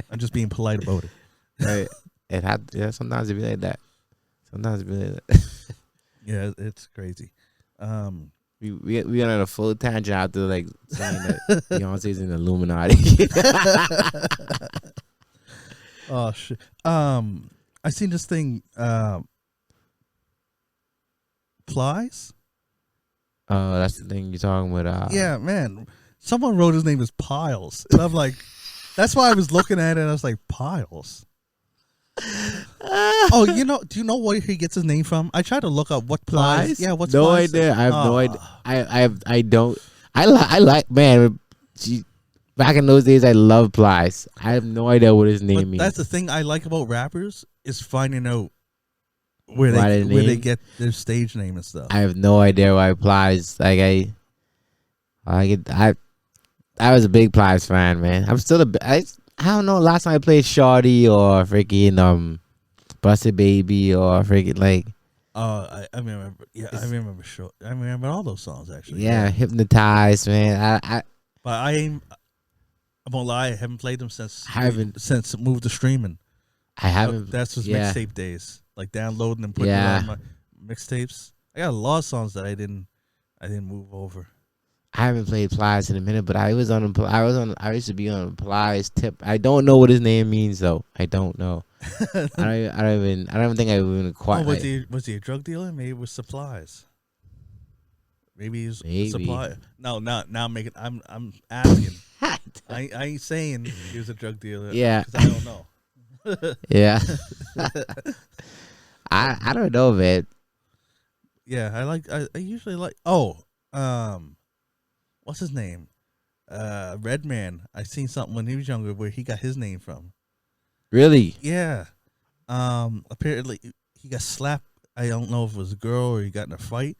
I'm just being polite about it. Right. Sometimes it be like that. Yeah, it's crazy. We went on a full tangent after like saying that Beyonce's an Illuminati. Oh shit. I seen this thing. Plies. Oh, that's the thing you're talking about. Yeah, man. Someone wrote his name as Piles, and I'm like, That's why I was looking at it and I was like, Piles. Oh, do you know where he gets his name from? I tried to look up what Plies. Plies? Yeah, what's no Plies? idea. I have no idea. I don't. I like man. Back in those days, I loved Plies. I have no idea what his name means. That's the thing I like about rappers is finding out where Why they get their stage name and stuff. I have no idea why Plies. Like I was a big Plies fan, man. I'm still I don't know. Last time I played Shorty or freaking Busted Baby or freaking like. I remember. Yeah, I remember. I remember all those songs actually. Yeah, Hypnotized, man. But I won't lie. I haven't played them since it moved to streaming. I haven't. That's was mixtape days, like downloading and putting it on my mixtapes. I got a lot of songs that I didn't move over. I haven't played Plies in a minute, but I used to be on Plies tip. I don't know what his name means though. I don't know. I don't think I even quite. Was he a drug dealer? Maybe it was supplies. Maybe he's a supplier. No, now making. I'm asking. I ain't saying he was a drug dealer. Yeah, because I don't know. Yeah. I don't know, man. Yeah, I usually like. What's his name? Redman. I seen something when he was younger where he got his name from. Really? Yeah. Apparently he got slapped. I don't know if it was a girl or he got in a fight,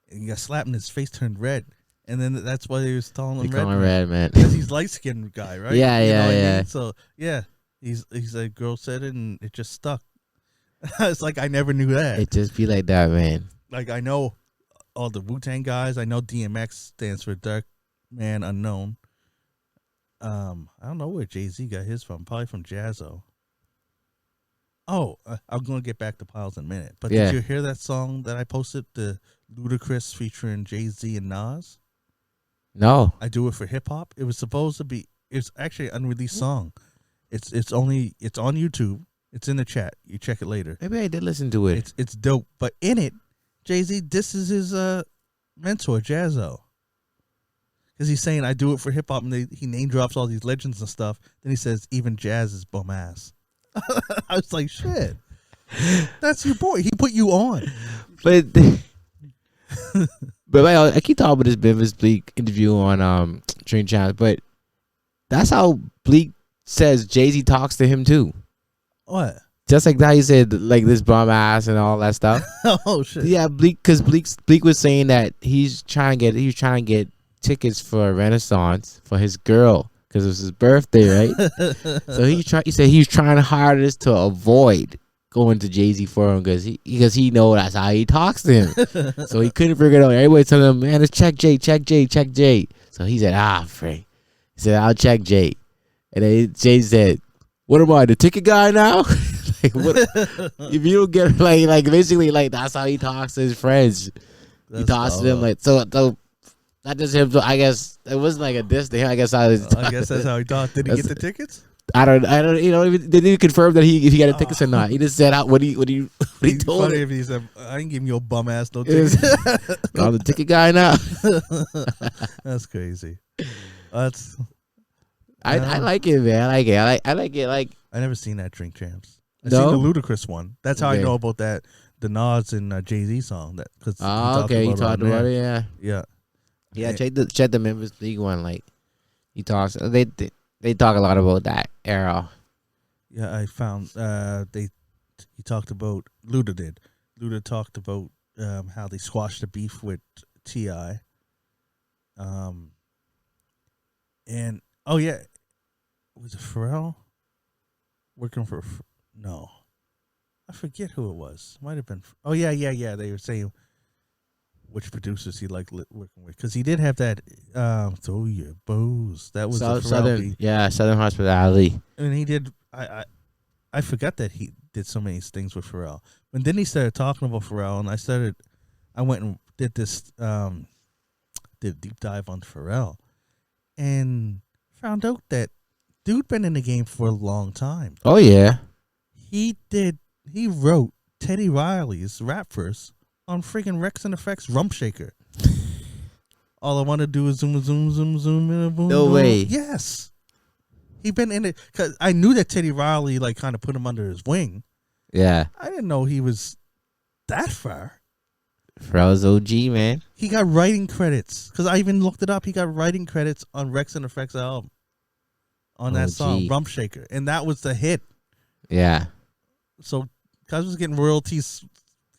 and he got slapped and his face turned red. And then that's why he was calling him Redman. Because he's light skinned guy, right? Yeah, you know yeah. I mean? So yeah, he's a girl said it and it just stuck. It's like I never knew that. It just be like that, man. Like I know all the Wu-Tang guys. I know DMX stands for Dark Man Unknown. I don't know where Jay-Z got his from. Probably from Jazzo. Oh, I'm going to get back to Piles in a minute. But did you hear that song that I posted, the Ludacris featuring Jay-Z and Nas? No. I Do It for Hip Hop. It was supposed to be. It's actually an unreleased song. It's on YouTube. It's in the chat. You check it later. Maybe I did listen to it. It's dope. But in it, Jay-Z disses his mentor, Jazzo. Because he's saying, I do it for hip hop, and he name drops all these legends and stuff. Then he says, even Jazz is bum ass. I was like, shit. That's your boy. He put you on. But I keep talking about this Memphis Bleak interview on Train Channel, but that's how Bleak says Jay-Z talks to him too. What? Just like that, he said like this bum ass and all that stuff. Oh shit. Yeah, Bleak was saying that he was trying to get tickets for a Renaissance for his girl because it was his birthday, right? So he said he was trying hardest to avoid going to Jay-Z for him because he know that's how he talks to him. So he couldn't figure it out. Everybody telling him, man, it's check Jay. So he said, Frank. He said, I'll check Jay. And then Jay said, what am I, the ticket guy now? Like, what, if you don't get like basically like that's how he talks to his friends. He talks to them like so not just him. So I guess it wasn't like a diss to him. I guess that's how he talked. Did he get the tickets? I don't. You know, didn't even confirm that if he got the tickets or not. He just said out what he told funny him. If he said, I ain't giving you a bum ass no tickets. I'm the ticket guy now. That's crazy. I like it, man. I like it. Like I never seen that Drink Champs. I No? seen the Ludacris one. That's how I know about that. The Nas and Jay-Z song. That because okay. He talked about it. Yeah. Yeah. Check the Memphis League one. Like he talks. They talk a lot about that era. Yeah, I found he talked about Luda did. Luda talked about how they squashed the beef with T.I. And oh yeah, was it Pharrell working for? No, I forget who it was. Might have been. Oh yeah. They were saying which producers he liked working with because he did have that. Throw your bows. That was Southern Hospitality. And he did. I forgot that he did so many things with Pharrell. And then he started talking about Pharrell, and I went and did this, did a deep dive on Pharrell, and found out that dude been in the game for a long time. Oh yeah, he wrote Teddy Riley's rap verse on freaking Rex and Effects Rump Shaker. All I want to do is zoom, zoom, zoom, zoom, in a boom. No boom. way. Yes. He been in it because I knew that Teddy Riley like kind of put him under his wing. Yeah. I didn't know he was that far. Pharrell's OG, man. He got writing credits because I even looked it up. He got writing credits on Rex and Effects album on that song Rump Shaker, and that was the hit. Yeah. So Cuz was getting royalties.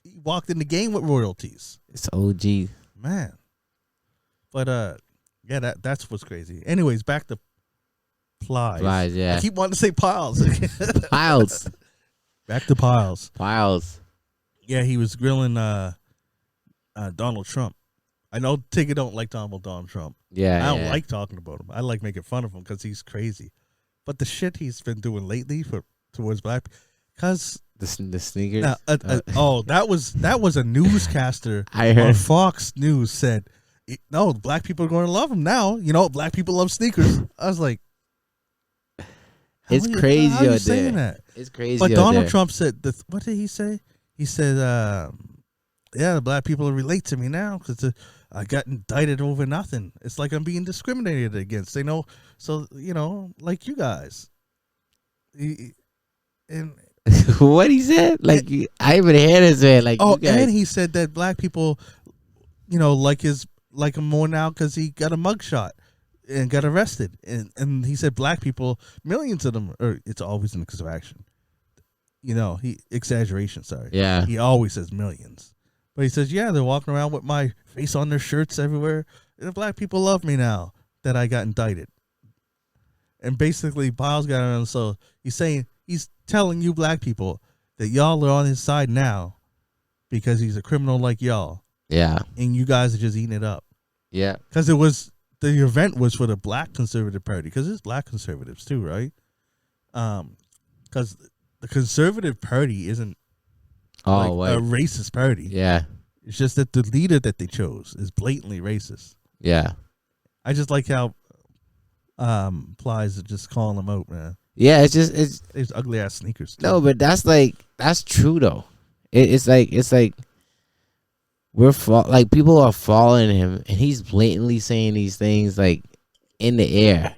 He walked in the game with royalties. It's OG, man. But yeah, that's what's crazy. Anyways, back to Plies. Plies, yeah. I keep wanting to say Piles. Piles. Back to Piles. Piles. Yeah, he was grilling Donald Trump. I know Tigger don't like Donald Trump. Yeah, I don't like talking about him. I like making fun of him because he's crazy. But the shit he's been doing lately towards black, because the sneakers. That was a newscaster I heard on Fox News said, no, black people are going to love him now. You know, black people love sneakers. I was like, it's crazy how are you out saying there. That? It's crazy. But out Donald there. Trump said, what did he say? He said, yeah, the black people relate to me now because I got indicted over nothing. It's like I'm being discriminated against. They know, so, you know, like you guys. And what he said? Like, I even heard his man. Like, and he said that black people, you know, like him more now because he got a mugshot and got arrested. And he said black people, millions of them, or it's always an exaggeration. You know, exaggeration, sorry. Yeah. He always says millions. But he says, yeah, they're walking around with my face on their shirts everywhere. And the black people love me now that I got indicted. And basically, Piles got around. So he's telling you black people that y'all are on his side now because he's a criminal like y'all. Yeah. And you guys are just eating it up. Yeah. Because the event was for the black conservative party. Because there's black conservatives too, right? Because the conservative party isn't a racist party. Yeah. It's just that the leader that they chose is blatantly racist. Yeah. I just like how Plies are just calling them out, man. Yeah, it's ugly ass sneakers too. No, but that's true though. It's like people are following him and he's blatantly saying these things like in the air.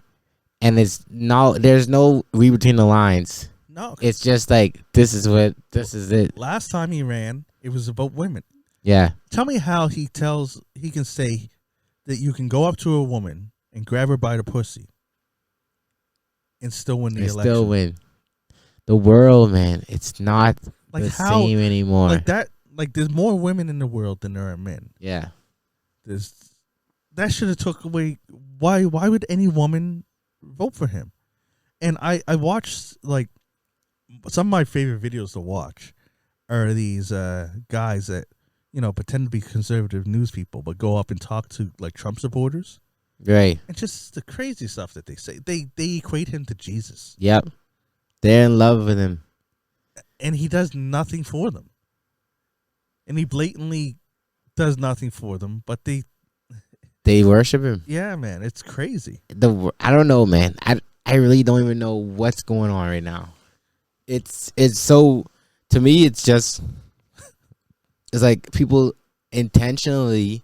And there's no read between the lines. No. It's just like this is it. Last time he ran, it was about women. Yeah. Tell me how he can say that you can go up to a woman and grab her by the pussy and still win the election. Still win. The world, man, it's not like the same anymore. Like that, like there's more women in the world than there are men. Yeah. That should have took away why would any woman vote for him? And I watched like some of my favorite videos to watch are these guys that, you know, pretend to be conservative news people but go up and talk to like Trump supporters. Right. And just the crazy stuff that they say. They equate him to Jesus. Yep. They're in love with him. And he does nothing for them. And he blatantly does nothing for them, but they worship him. Yeah, man, it's crazy. I don't know, man. I really don't even know what's going on right now. It's so, to me, it's like people intentionally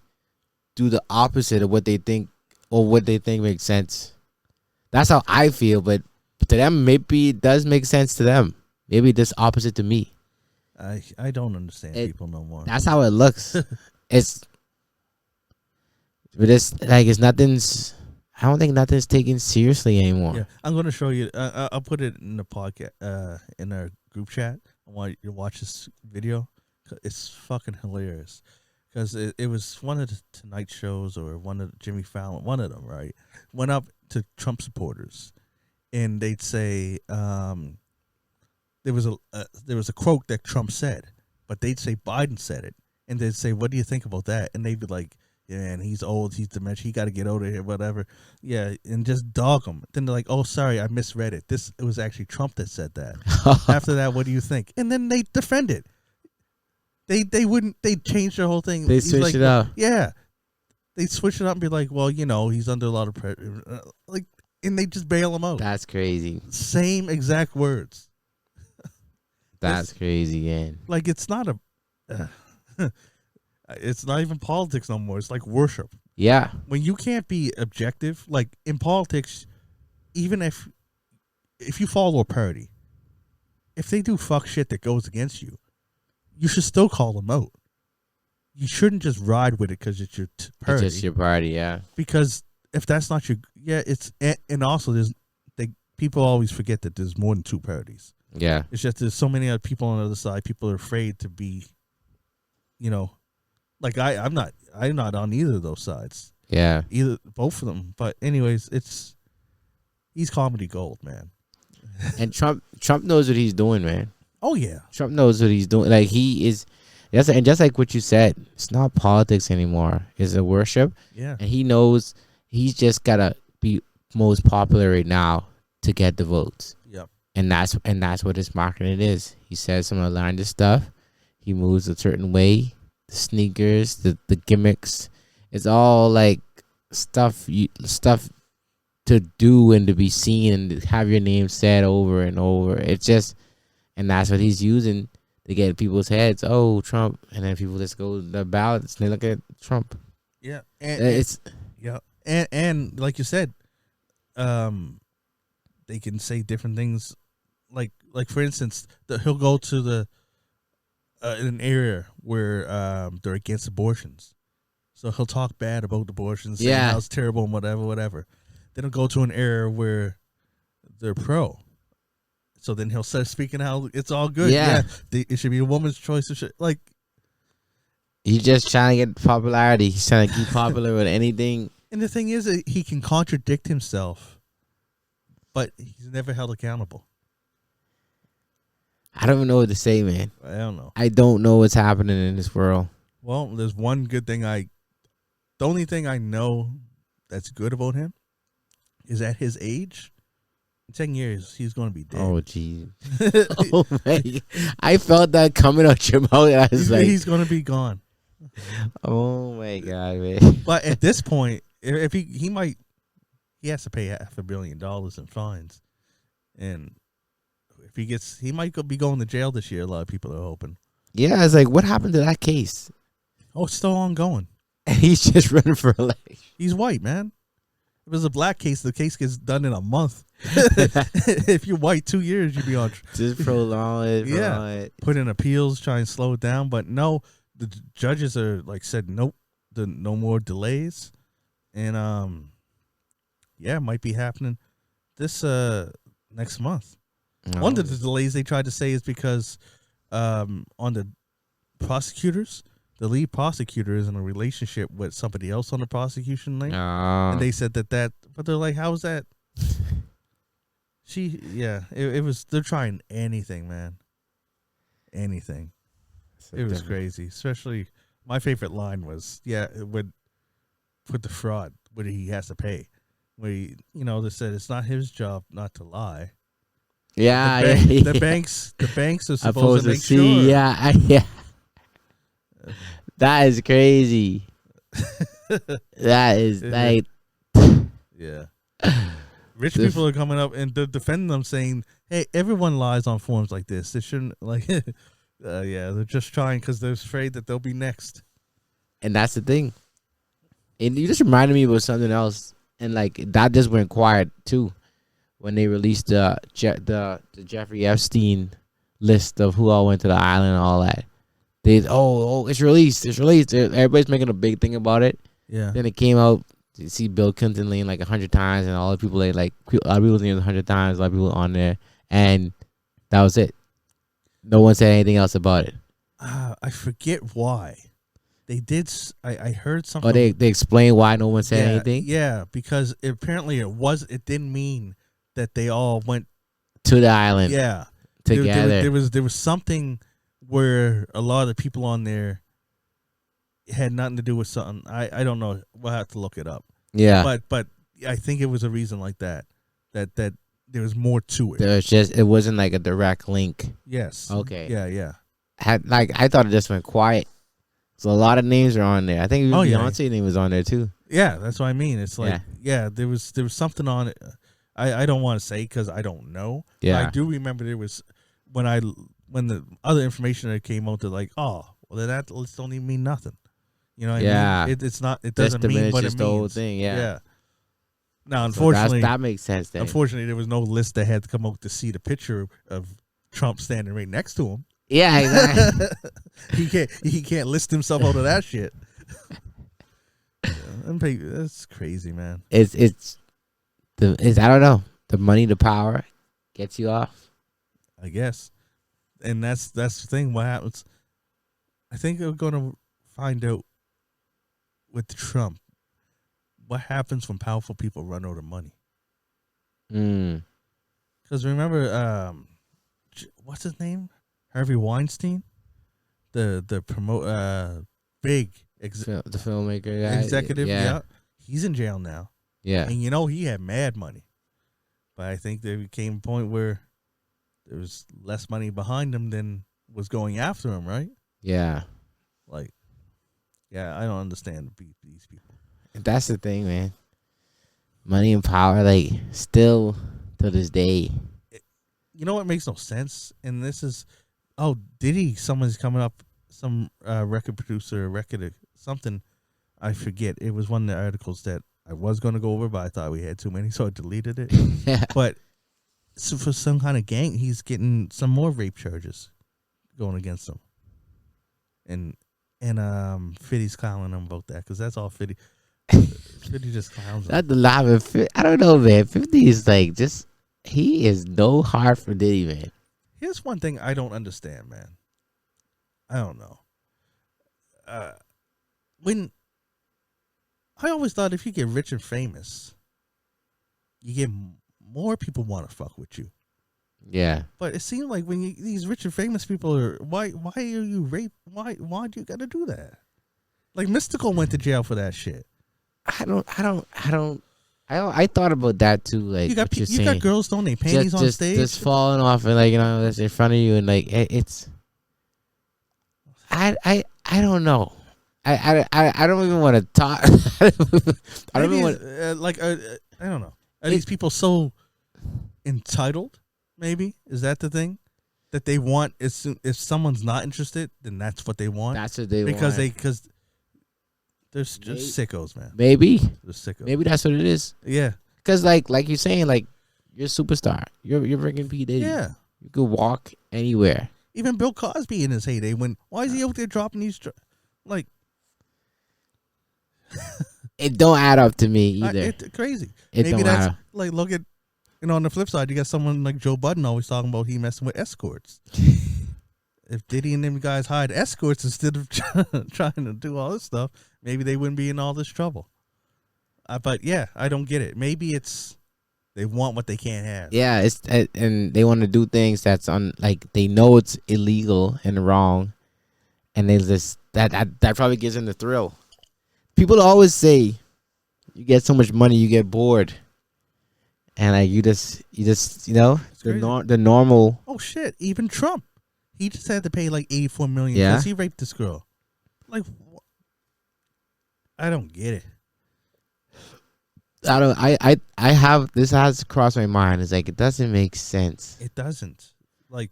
do the opposite of what they think or what they think makes sense. That's how I feel, but to them, maybe it does make sense to them. Maybe it's opposite to me. I don't understand people no more. That's how it looks. It's nothing's. I don't think nothing's taken seriously anymore. Yeah, I'm going to show you. I'll put it in the podcast, in our group chat. I want you to watch this video. It's fucking hilarious. Because it was one of the Tonight shows or one of Jimmy Fallon, one of them, right? Went up to Trump supporters, and they'd say there was a quote that Trump said, but they'd say Biden said it, and they'd say, "What do you think about that?" And they'd be like, "Yeah, and he's old, he's dementia, he got to get out of here, whatever." Yeah, and just dog him. Then they're like, "Oh, sorry, I misread it. It was actually Trump that said that." After that, what do you think? And then they defend it. They wouldn't. They changed their whole thing. They switch it up. Yeah, they switch it up and be like, "Well, you know, he's under a lot of pressure," and they just bail him out. That's crazy. Same exact words. That's crazy, man. Like it's not it's not even politics no more. It's like worship. Yeah. When you can't be objective, like in politics, even if if you follow a party, if they do fuck shit that goes against you, you should still call them out. You shouldn't just ride with it because it's your party. It's just your party, yeah. Because if that's not your, it's, and also people always forget that there's more than two parties. Yeah. It's just there's so many other people on the other side. People are afraid to be, like I'm not on either of those sides. Yeah. Both of them. But anyways, he's comedy gold, man. And Trump knows what he's doing, man. Oh yeah. Trump knows what he's doing. Like he is, and just like what you said, it's not politics anymore. It's a worship. Yeah. And he knows he's just gotta be most popular right now to get the votes. Yep. And that's what his marketing is. He says some outlandish stuff. He moves a certain way. The sneakers, the gimmicks. It's all like stuff to do and to be seen and have your name said over and over. It's just, and that's what he's using to get people's heads. Oh, Trump, and then people just go to the ballots and they look at Trump. Yeah, and like you said, they can say different things. Like for instance, he'll go to the in an area where they're against abortions. So he'll talk bad about abortions, saying how it's terrible and whatever. Then he'll go to an area where they're pro. So then he'll start speaking how it's all good. Yeah. It should be a woman's choice. Like, he's just trying to get popularity. He's trying to keep popular with anything. And the thing is, he can contradict himself, but he's never held accountable. I don't even know what to say, man. I don't know. I don't know what's happening in this world. Well, there's one good thing the only thing I know that's good about him is at his age, in 10 years, he's going to be dead. Oh, geez. Oh, man. I felt that coming out your mouth. I was like, he's going to be gone. Oh, my God, man. But at this point, if he has to pay $500 million in fines. And if he might be going to jail this year, a lot of people are hoping. Yeah, it's like, what happened to that case? Oh, it's still ongoing. And he's just running for election. He's white, man. If it was a black case, the case gets done in a month. If you're white, 2 years, you'd be on. Just prolong it. Yeah. Put in appeals, try and slow it down. But no, the judges are said, nope, no more delays. And, it might be happening this next month. No. One of the delays they tried to say is because on the prosecutors, the lead prosecutor is in a relationship with somebody else on the prosecution lane. And they said that, but they're like, how's that? It was, they're trying anything, man. Anything. It was crazy. Especially, my favorite line was, with the fraud, where he has to pay. Where they said it's not his job not to lie. Yeah, the banks are supposed to make see, sure. Yeah. That is crazy. That is like, yeah. Rich people are coming up and they're defending them, saying, "Hey, everyone lies on forums like this. They shouldn't they're just trying because they're afraid that they'll be next." And that's the thing. And you just reminded me of something else, and that just went quiet too. When they released the Jeffrey Epstein list of who all went to the island and all that, it's released. Everybody's making a big thing about it. Yeah. Then it came out. You see Bill Clinton lean 100 times, and all the people a lot of people lean 100 times. A lot of people on there, and that was it. No one said anything else about it. I forget why. They did. I heard something. Oh, they explained why no one said anything. Yeah, because apparently it didn't mean that they all went to the island. Yeah, together. There was something where a lot of the people on there had nothing to do with something. I don't know. We'll have to look it up. Yeah, but I think it was a reason like that there was more to it. It wasn't a direct link. Yes. Okay. Yeah. I thought it just went quiet. So a lot of names are on there. I think Beyonce's name was on there too. Yeah, that's what I mean. It's there was something on it. I don't want to say because I don't know. Yeah, but I do remember there was when the other information that came out, they're like, oh, well, that list don't even mean nothing. You know what I mean? It's not. It doesn't mean what it means. The whole thing. Yeah. Now, So unfortunately, that makes sense then. unfortunately, there was no list that had to come out to see the picture of Trump standing right next to him. Yeah, exactly. He can't list himself out of that shit. That's crazy, man. it's I don't know. The money, the power gets you off. I guess, and that's the thing. What happens? I think we're gonna find out with Trump what happens when powerful people run out of money. Because remember, what's his name? Harvey Weinstein, the big The filmmaker guy. executive. Yeah, he's in jail now. Yeah. And he had mad money, but I think there became a point where there was less money behind him than was going after him. Right? Yeah. Like, yeah, I don't understand these people. That's the thing, man. Money and power, like, still to this day. You know what makes no sense? And this is, Diddy, someone's coming up, some record producer, something, I forget. It was one of the articles that I was going to go over, but I thought we had too many, so I deleted it. But so for some kind of gang, he's getting some more rape charges going against him. And Fiddy's clowning him about that, because that's all Fiddy. Fiddy just clowns him. Not the live of 50. I don't know, man. 50 is like just, he is no hard for Diddy, man. Here's one thing I don't understand, man. I don't know. When I always thought if you get rich and famous, you get more people want to fuck with you. Yeah. But it seemed like when these rich and famous people are, why are you rape? Why do you got to do that? Like Mystical went to jail for that shit. I thought about that too. Like you got girls throwing their panties on stage, just falling off, and like that's in front of you, and like it's. I don't know. I don't even want to talk. I don't even want. I don't know. Are these people so entitled? Maybe is that the thing that they want? If someone's not interested, then that's what they want. That's what they want because they're just sickos, man. Maybe they're sickos. Maybe that's what it is. Yeah, because like you're saying, like you're a superstar. You're freaking P Diddy. Yeah, you could walk anywhere. Even Bill Cosby in his heyday. Why is he out there dropping these? Like, it don't add up to me either. It's crazy. Maybe that's matter. Like look at. On the flip side, you got someone like Joe Budden always talking about he messing with escorts. If Diddy and them guys hired escorts instead of trying to do all this stuff, maybe they wouldn't be in all this trouble. But yeah, I don't get it. Maybe it's they want what they can't have. Yeah, it's and they want to do things that's like they know it's illegal and wrong, and they just that probably gives them the thrill. People always say, you get so much money, you get bored. And like you just the normal. Oh shit! Even Trump, he just had to pay like $84 million because he raped this girl. Like, I don't get it. I have this has crossed my mind. It's like it doesn't make sense. It doesn't. Like,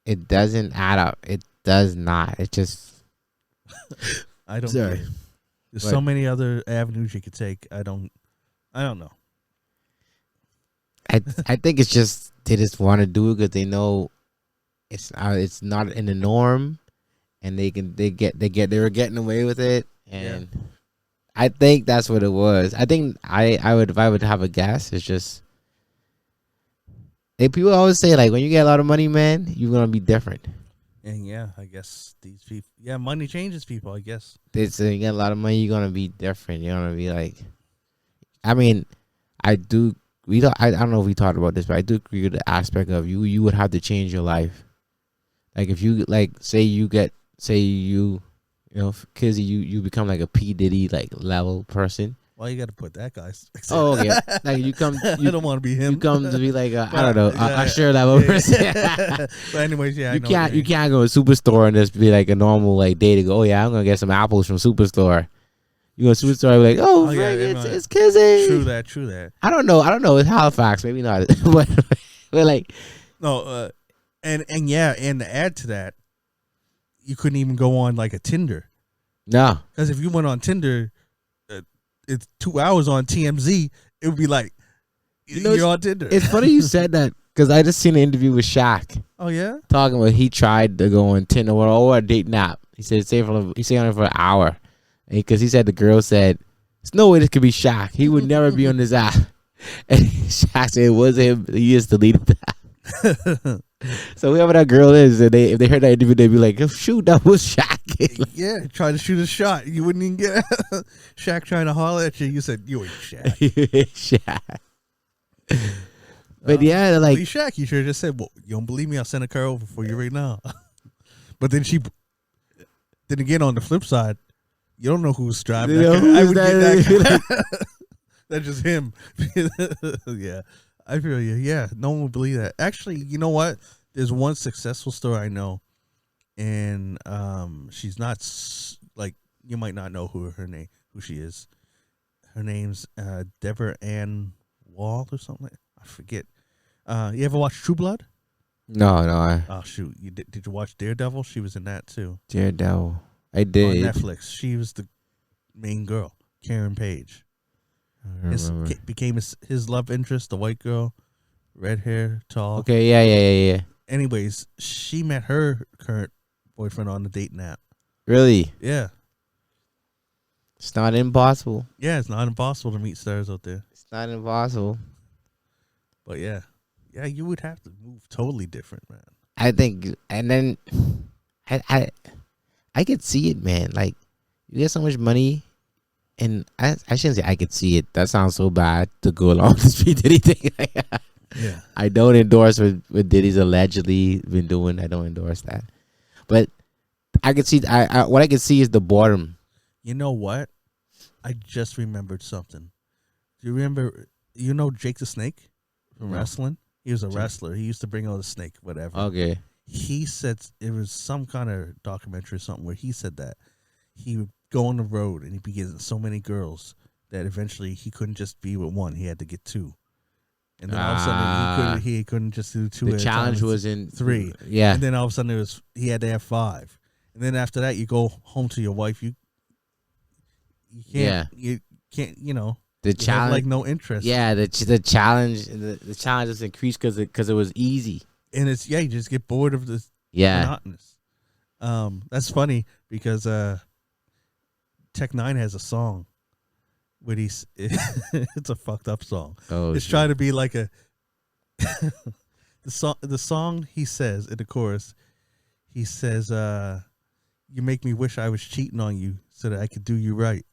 it doesn't add up. It does not. It just. I don't. Get it. There's so many other avenues you could take. I don't know. I think it's just they just want to do it because they know it's not in the norm, and they were getting away with it, and I think that's what it was. I think I would if I would have a guess, it's just people always say like when you get a lot of money, man, you're gonna be different. And yeah, I guess these people, money changes people. I guess it's you get a lot of money, you're gonna be different. You're gonna be like, I mean, I do. I don't know if we talked about this, but I do agree with the aspect of you would have to change your life. Like if you Kizzy, you become like a P Diddy like level person. Why you got to put that guy? Oh okay, like you come. I don't want to be him. You come to be like I don't know, a Usher level person. But anyways, you can't go to Superstore and just be like a normal like day to go. Oh yeah, I'm gonna get some apples from Superstore. You go to Superstore, like, it's Kizzy. True that. I don't know. It's Halifax, maybe not, but like, no. And to add to that, you couldn't even go on like a Tinder. No, because if you went on Tinder, it's 2 hours on TMZ, it would be like, You know, you're on Tinder. It's funny you said that because I just seen an interview with Shaq Oh yeah. talking about he tried to go on Tinder or a date app. He said stay on it for an hour because he said the girl said there's no way this could be Shaq. He would never be on this app. And Shaq said it was him. He just deleted the app. So whoever that girl is, and if they heard that interview, they'd be like, oh, "Shoot, that was Shaq." Yeah, trying to shoot a shot. You wouldn't even get Shaq trying to holler at you. You said you ain't Shaq. Shaq. But yeah, like Be Shaq. You should have just said, "Well, you don't believe me? I'll send a car over for you right now." But then then again, on the flip side, you don't know who's driving. You know, I would get that. That's just him. Yeah, I feel you. Yeah, no one would believe that. Actually, you know what? There's one successful story I know, and she's not like you might not know who she is. Her name's Deborah Ann Wall or something. I forget. You ever watch True Blood? No. Oh shoot! Did you watch Daredevil? She was in that too. Daredevil. I did. On Netflix. She was the main girl, Karen Page. Became his love interest, the white girl, red hair, tall. Okay, yeah. Anyways, she met her current boyfriend on the dating app. Really? Yeah. It's not impossible. Yeah, it's not impossible to meet stars out there. It's not impossible. But yeah, you would have to move totally different, man. I think, and then I could see it, man. Like you get so much money, and I shouldn't say I could see it. That sounds so bad to go along the street. Anything. Yeah. I don't endorse what Diddy's allegedly been doing. I don't endorse that, but I could see. What I could see is the bottom. You know what? I just remembered something. Do you remember? You know Jake the Snake from wrestling? He was a wrestler. He used to bring out a snake, whatever. Okay. He said it was some kind of documentary or something where he said that he would go on the road and he'd be getting so many girls that eventually he couldn't just be with one. He had to get two. And then all of a sudden he couldn't just do two. The challenge was in 3. Yeah. And then all of a sudden he had to have 5. And then after that you go home to your wife. You can't the challenge have like no interest. Yeah, the challenge has increased because it was easy. And it's you just get bored of this monotonous. That's funny because Tech 9 has a song where it's a fucked up song. Oh, it's trying to be like a the song he says in the chorus, he says, you make me wish I was cheating on you so that I could do you right.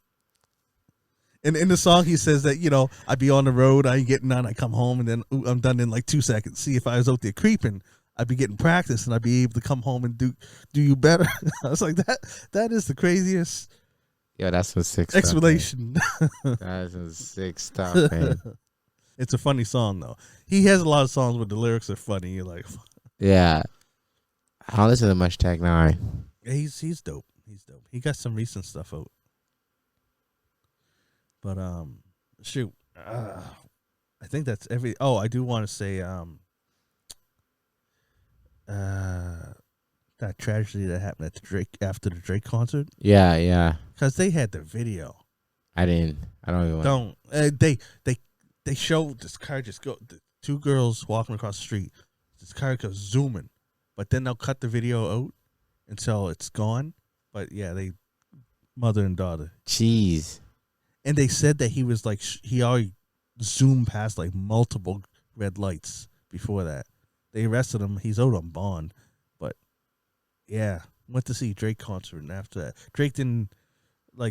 And in the song, he says that, I'd be on the road, I ain't getting none, I come home, and then I'm done in like 2 seconds. See, if I was out there creeping, I'd be getting practice, and I'd be able to come home and do you better. I was like, that is the craziest that's some sick explanation. Stuff, that's some sick stuff, man. It's a funny song, though. He has a lot of songs where the lyrics are funny. You're like... Yeah. I don't listen to much Tech 9. Yeah, he's dope. He's dope. He got some recent stuff out. But shoot, I think that's every. Oh, I do want to say that tragedy that happened at after the Drake concert. Yeah. Because they had the video. I don't even. Don't they show this car just go. The 2 girls walking across the street. This car goes zooming, but then they'll cut the video out until it's gone. But yeah, they mother and daughter. Jeez. And they said that he was like, he already zoomed past like multiple red lights before that. They arrested him. He's out on bond. But yeah, went to see Drake concert. And after that, Drake didn't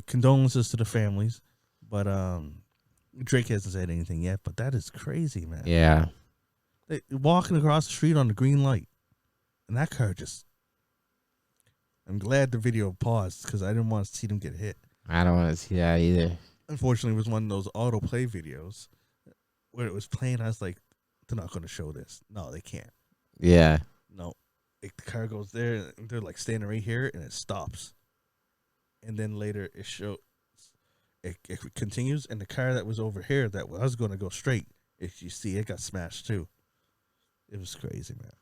condolences to the families. But Drake hasn't said anything yet. But that is crazy, man. Yeah. They walking across the street on the green light. And that car just, I'm glad the video paused because I didn't want to see them get hit. I don't want to see that either. Unfortunately, it was one of those autoplay videos where it was playing. I was like, they're not going to show this. No, they can't. Yeah. No. The car goes there, and they're like standing right here, and it stops. And then later it continues, and the car that was over here that was going to go straight, if you see, it got smashed too. It was crazy, man.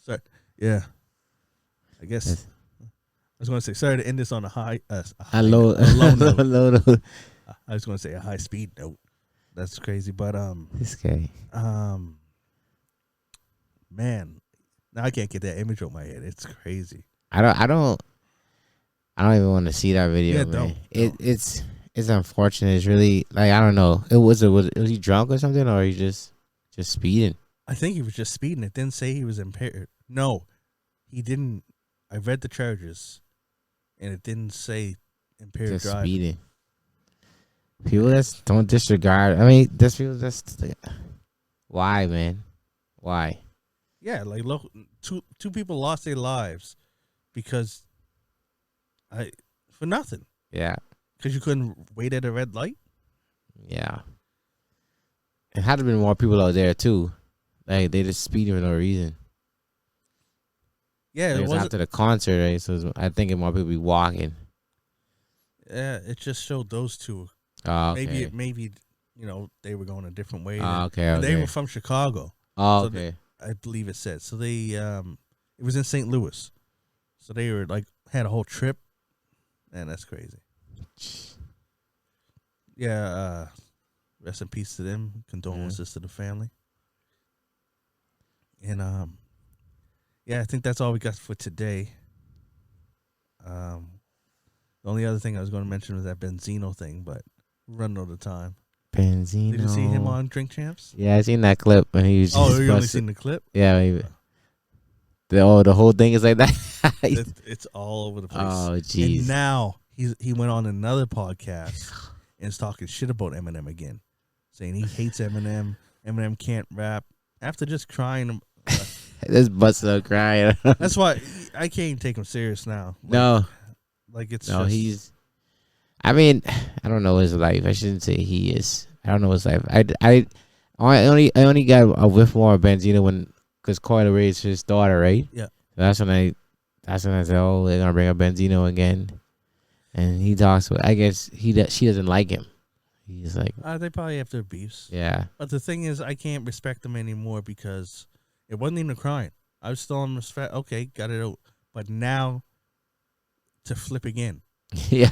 Sorry. Yeah. I guess... I was going to say, sorry to end this on a low note. I was going to say a high speed note. That's crazy, but This guy. man, now I can't get that image on my head. It's crazy. I don't even want to see that video, Yeah, man. don't. It's unfortunate. It's really like, I don't know. Was he drunk or something, or he just speeding? I think he was just speeding. It didn't say he was impaired. No, he didn't. I read the charges, and it didn't say impaired Just driving. speeding. People that don't disregard. I mean, there's people that's why, man? Why? Yeah, like look, two people lost their lives because for nothing. Yeah, Because you couldn't wait at a red light. yeah. And had to been more people out there too. Like they just speeding for no reason. Yeah, It it was wasn't. after the concert, right? So I think more people be walking. Yeah, it just showed those two. Oh, okay. Maybe they were going a different way. Oh, okay. And they Okay. were from Chicago. Oh, So okay. I believe it said. So they it was in St. Louis. So they were like had a whole trip. Man, that's crazy. Yeah, rest in peace to them. Condolences to the family. And yeah, I think that's all we got for today. The only other thing I was going to mention was that Benzino thing, but we're running out of time. Benzino. Did you see him on Drink Champs? Yeah, I seen that clip when he was. Oh, you only seen the clip? Yeah. The whole thing is like that. It's all over the place. Oh, jeez. And now he went on another podcast and is talking shit about Eminem again, saying he hates Eminem. Eminem can't rap after just crying. Just busted up crying. That's why I can't even take him serious now. It's no, just, he's. I mean, I don't know his life. I shouldn't say he is. I don't know his life. I only got a whiff more of Benzino because Coyle raised his daughter, right? Yeah. So that's when I said, oh, they're gonna bring up Benzino again, and he talks. I guess she doesn't like him. He's like, they probably have their beefs. yeah. But the thing is, I can't respect them anymore because it wasn't even a crying. I was still on respect. Okay, got it out. But now to flip again. Yeah.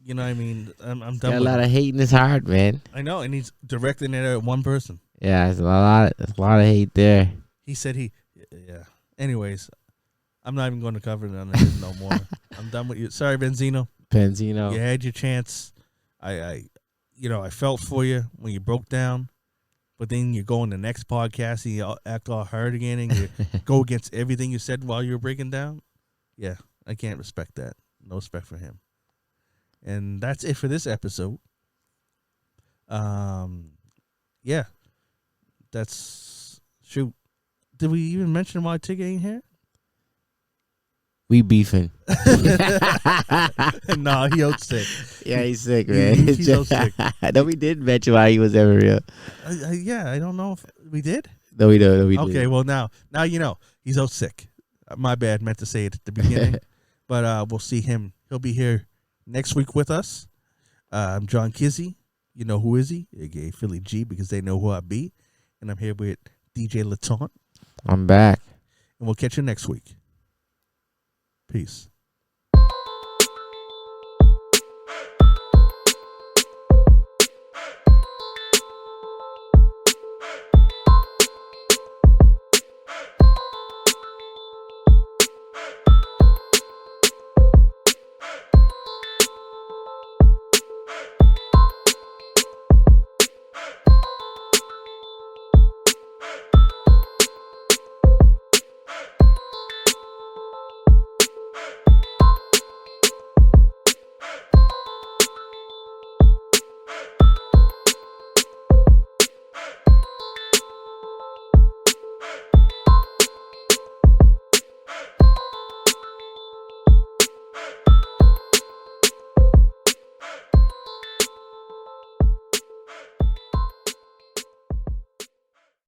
You know what I mean? I'm done Got a with lot it. of hate in his heart, man. I know, and he's directing it at one person. Yeah, there's a lot of hate there. He said yeah. Anyways, I'm not even going to cover it on it no more. I'm done with you. Sorry, Benzino. You had your chance. I felt for you when you broke down, but then you go on the next podcast and you act all hard again and you go against everything you said while you were breaking down. Yeah, I can't respect that. No respect for him. And that's it for this episode. Yeah. Shoot. Did we even mention why Tig ain't here? We beefing. No, he out sick. Yeah, he's sick, man. He's so sick. No, we did mention why he was ever real. Yeah, I don't know if we did. No, we don't. Okay, well now you know he's out sick. My bad, meant to say it at the beginning. But we'll see him. He'll be here next week with us. I'm John Kizzy. You know who is he? AKA Philly G, because they know who I be. And I'm here with DJ Laton. I'm back. And we'll catch you next week. Peace.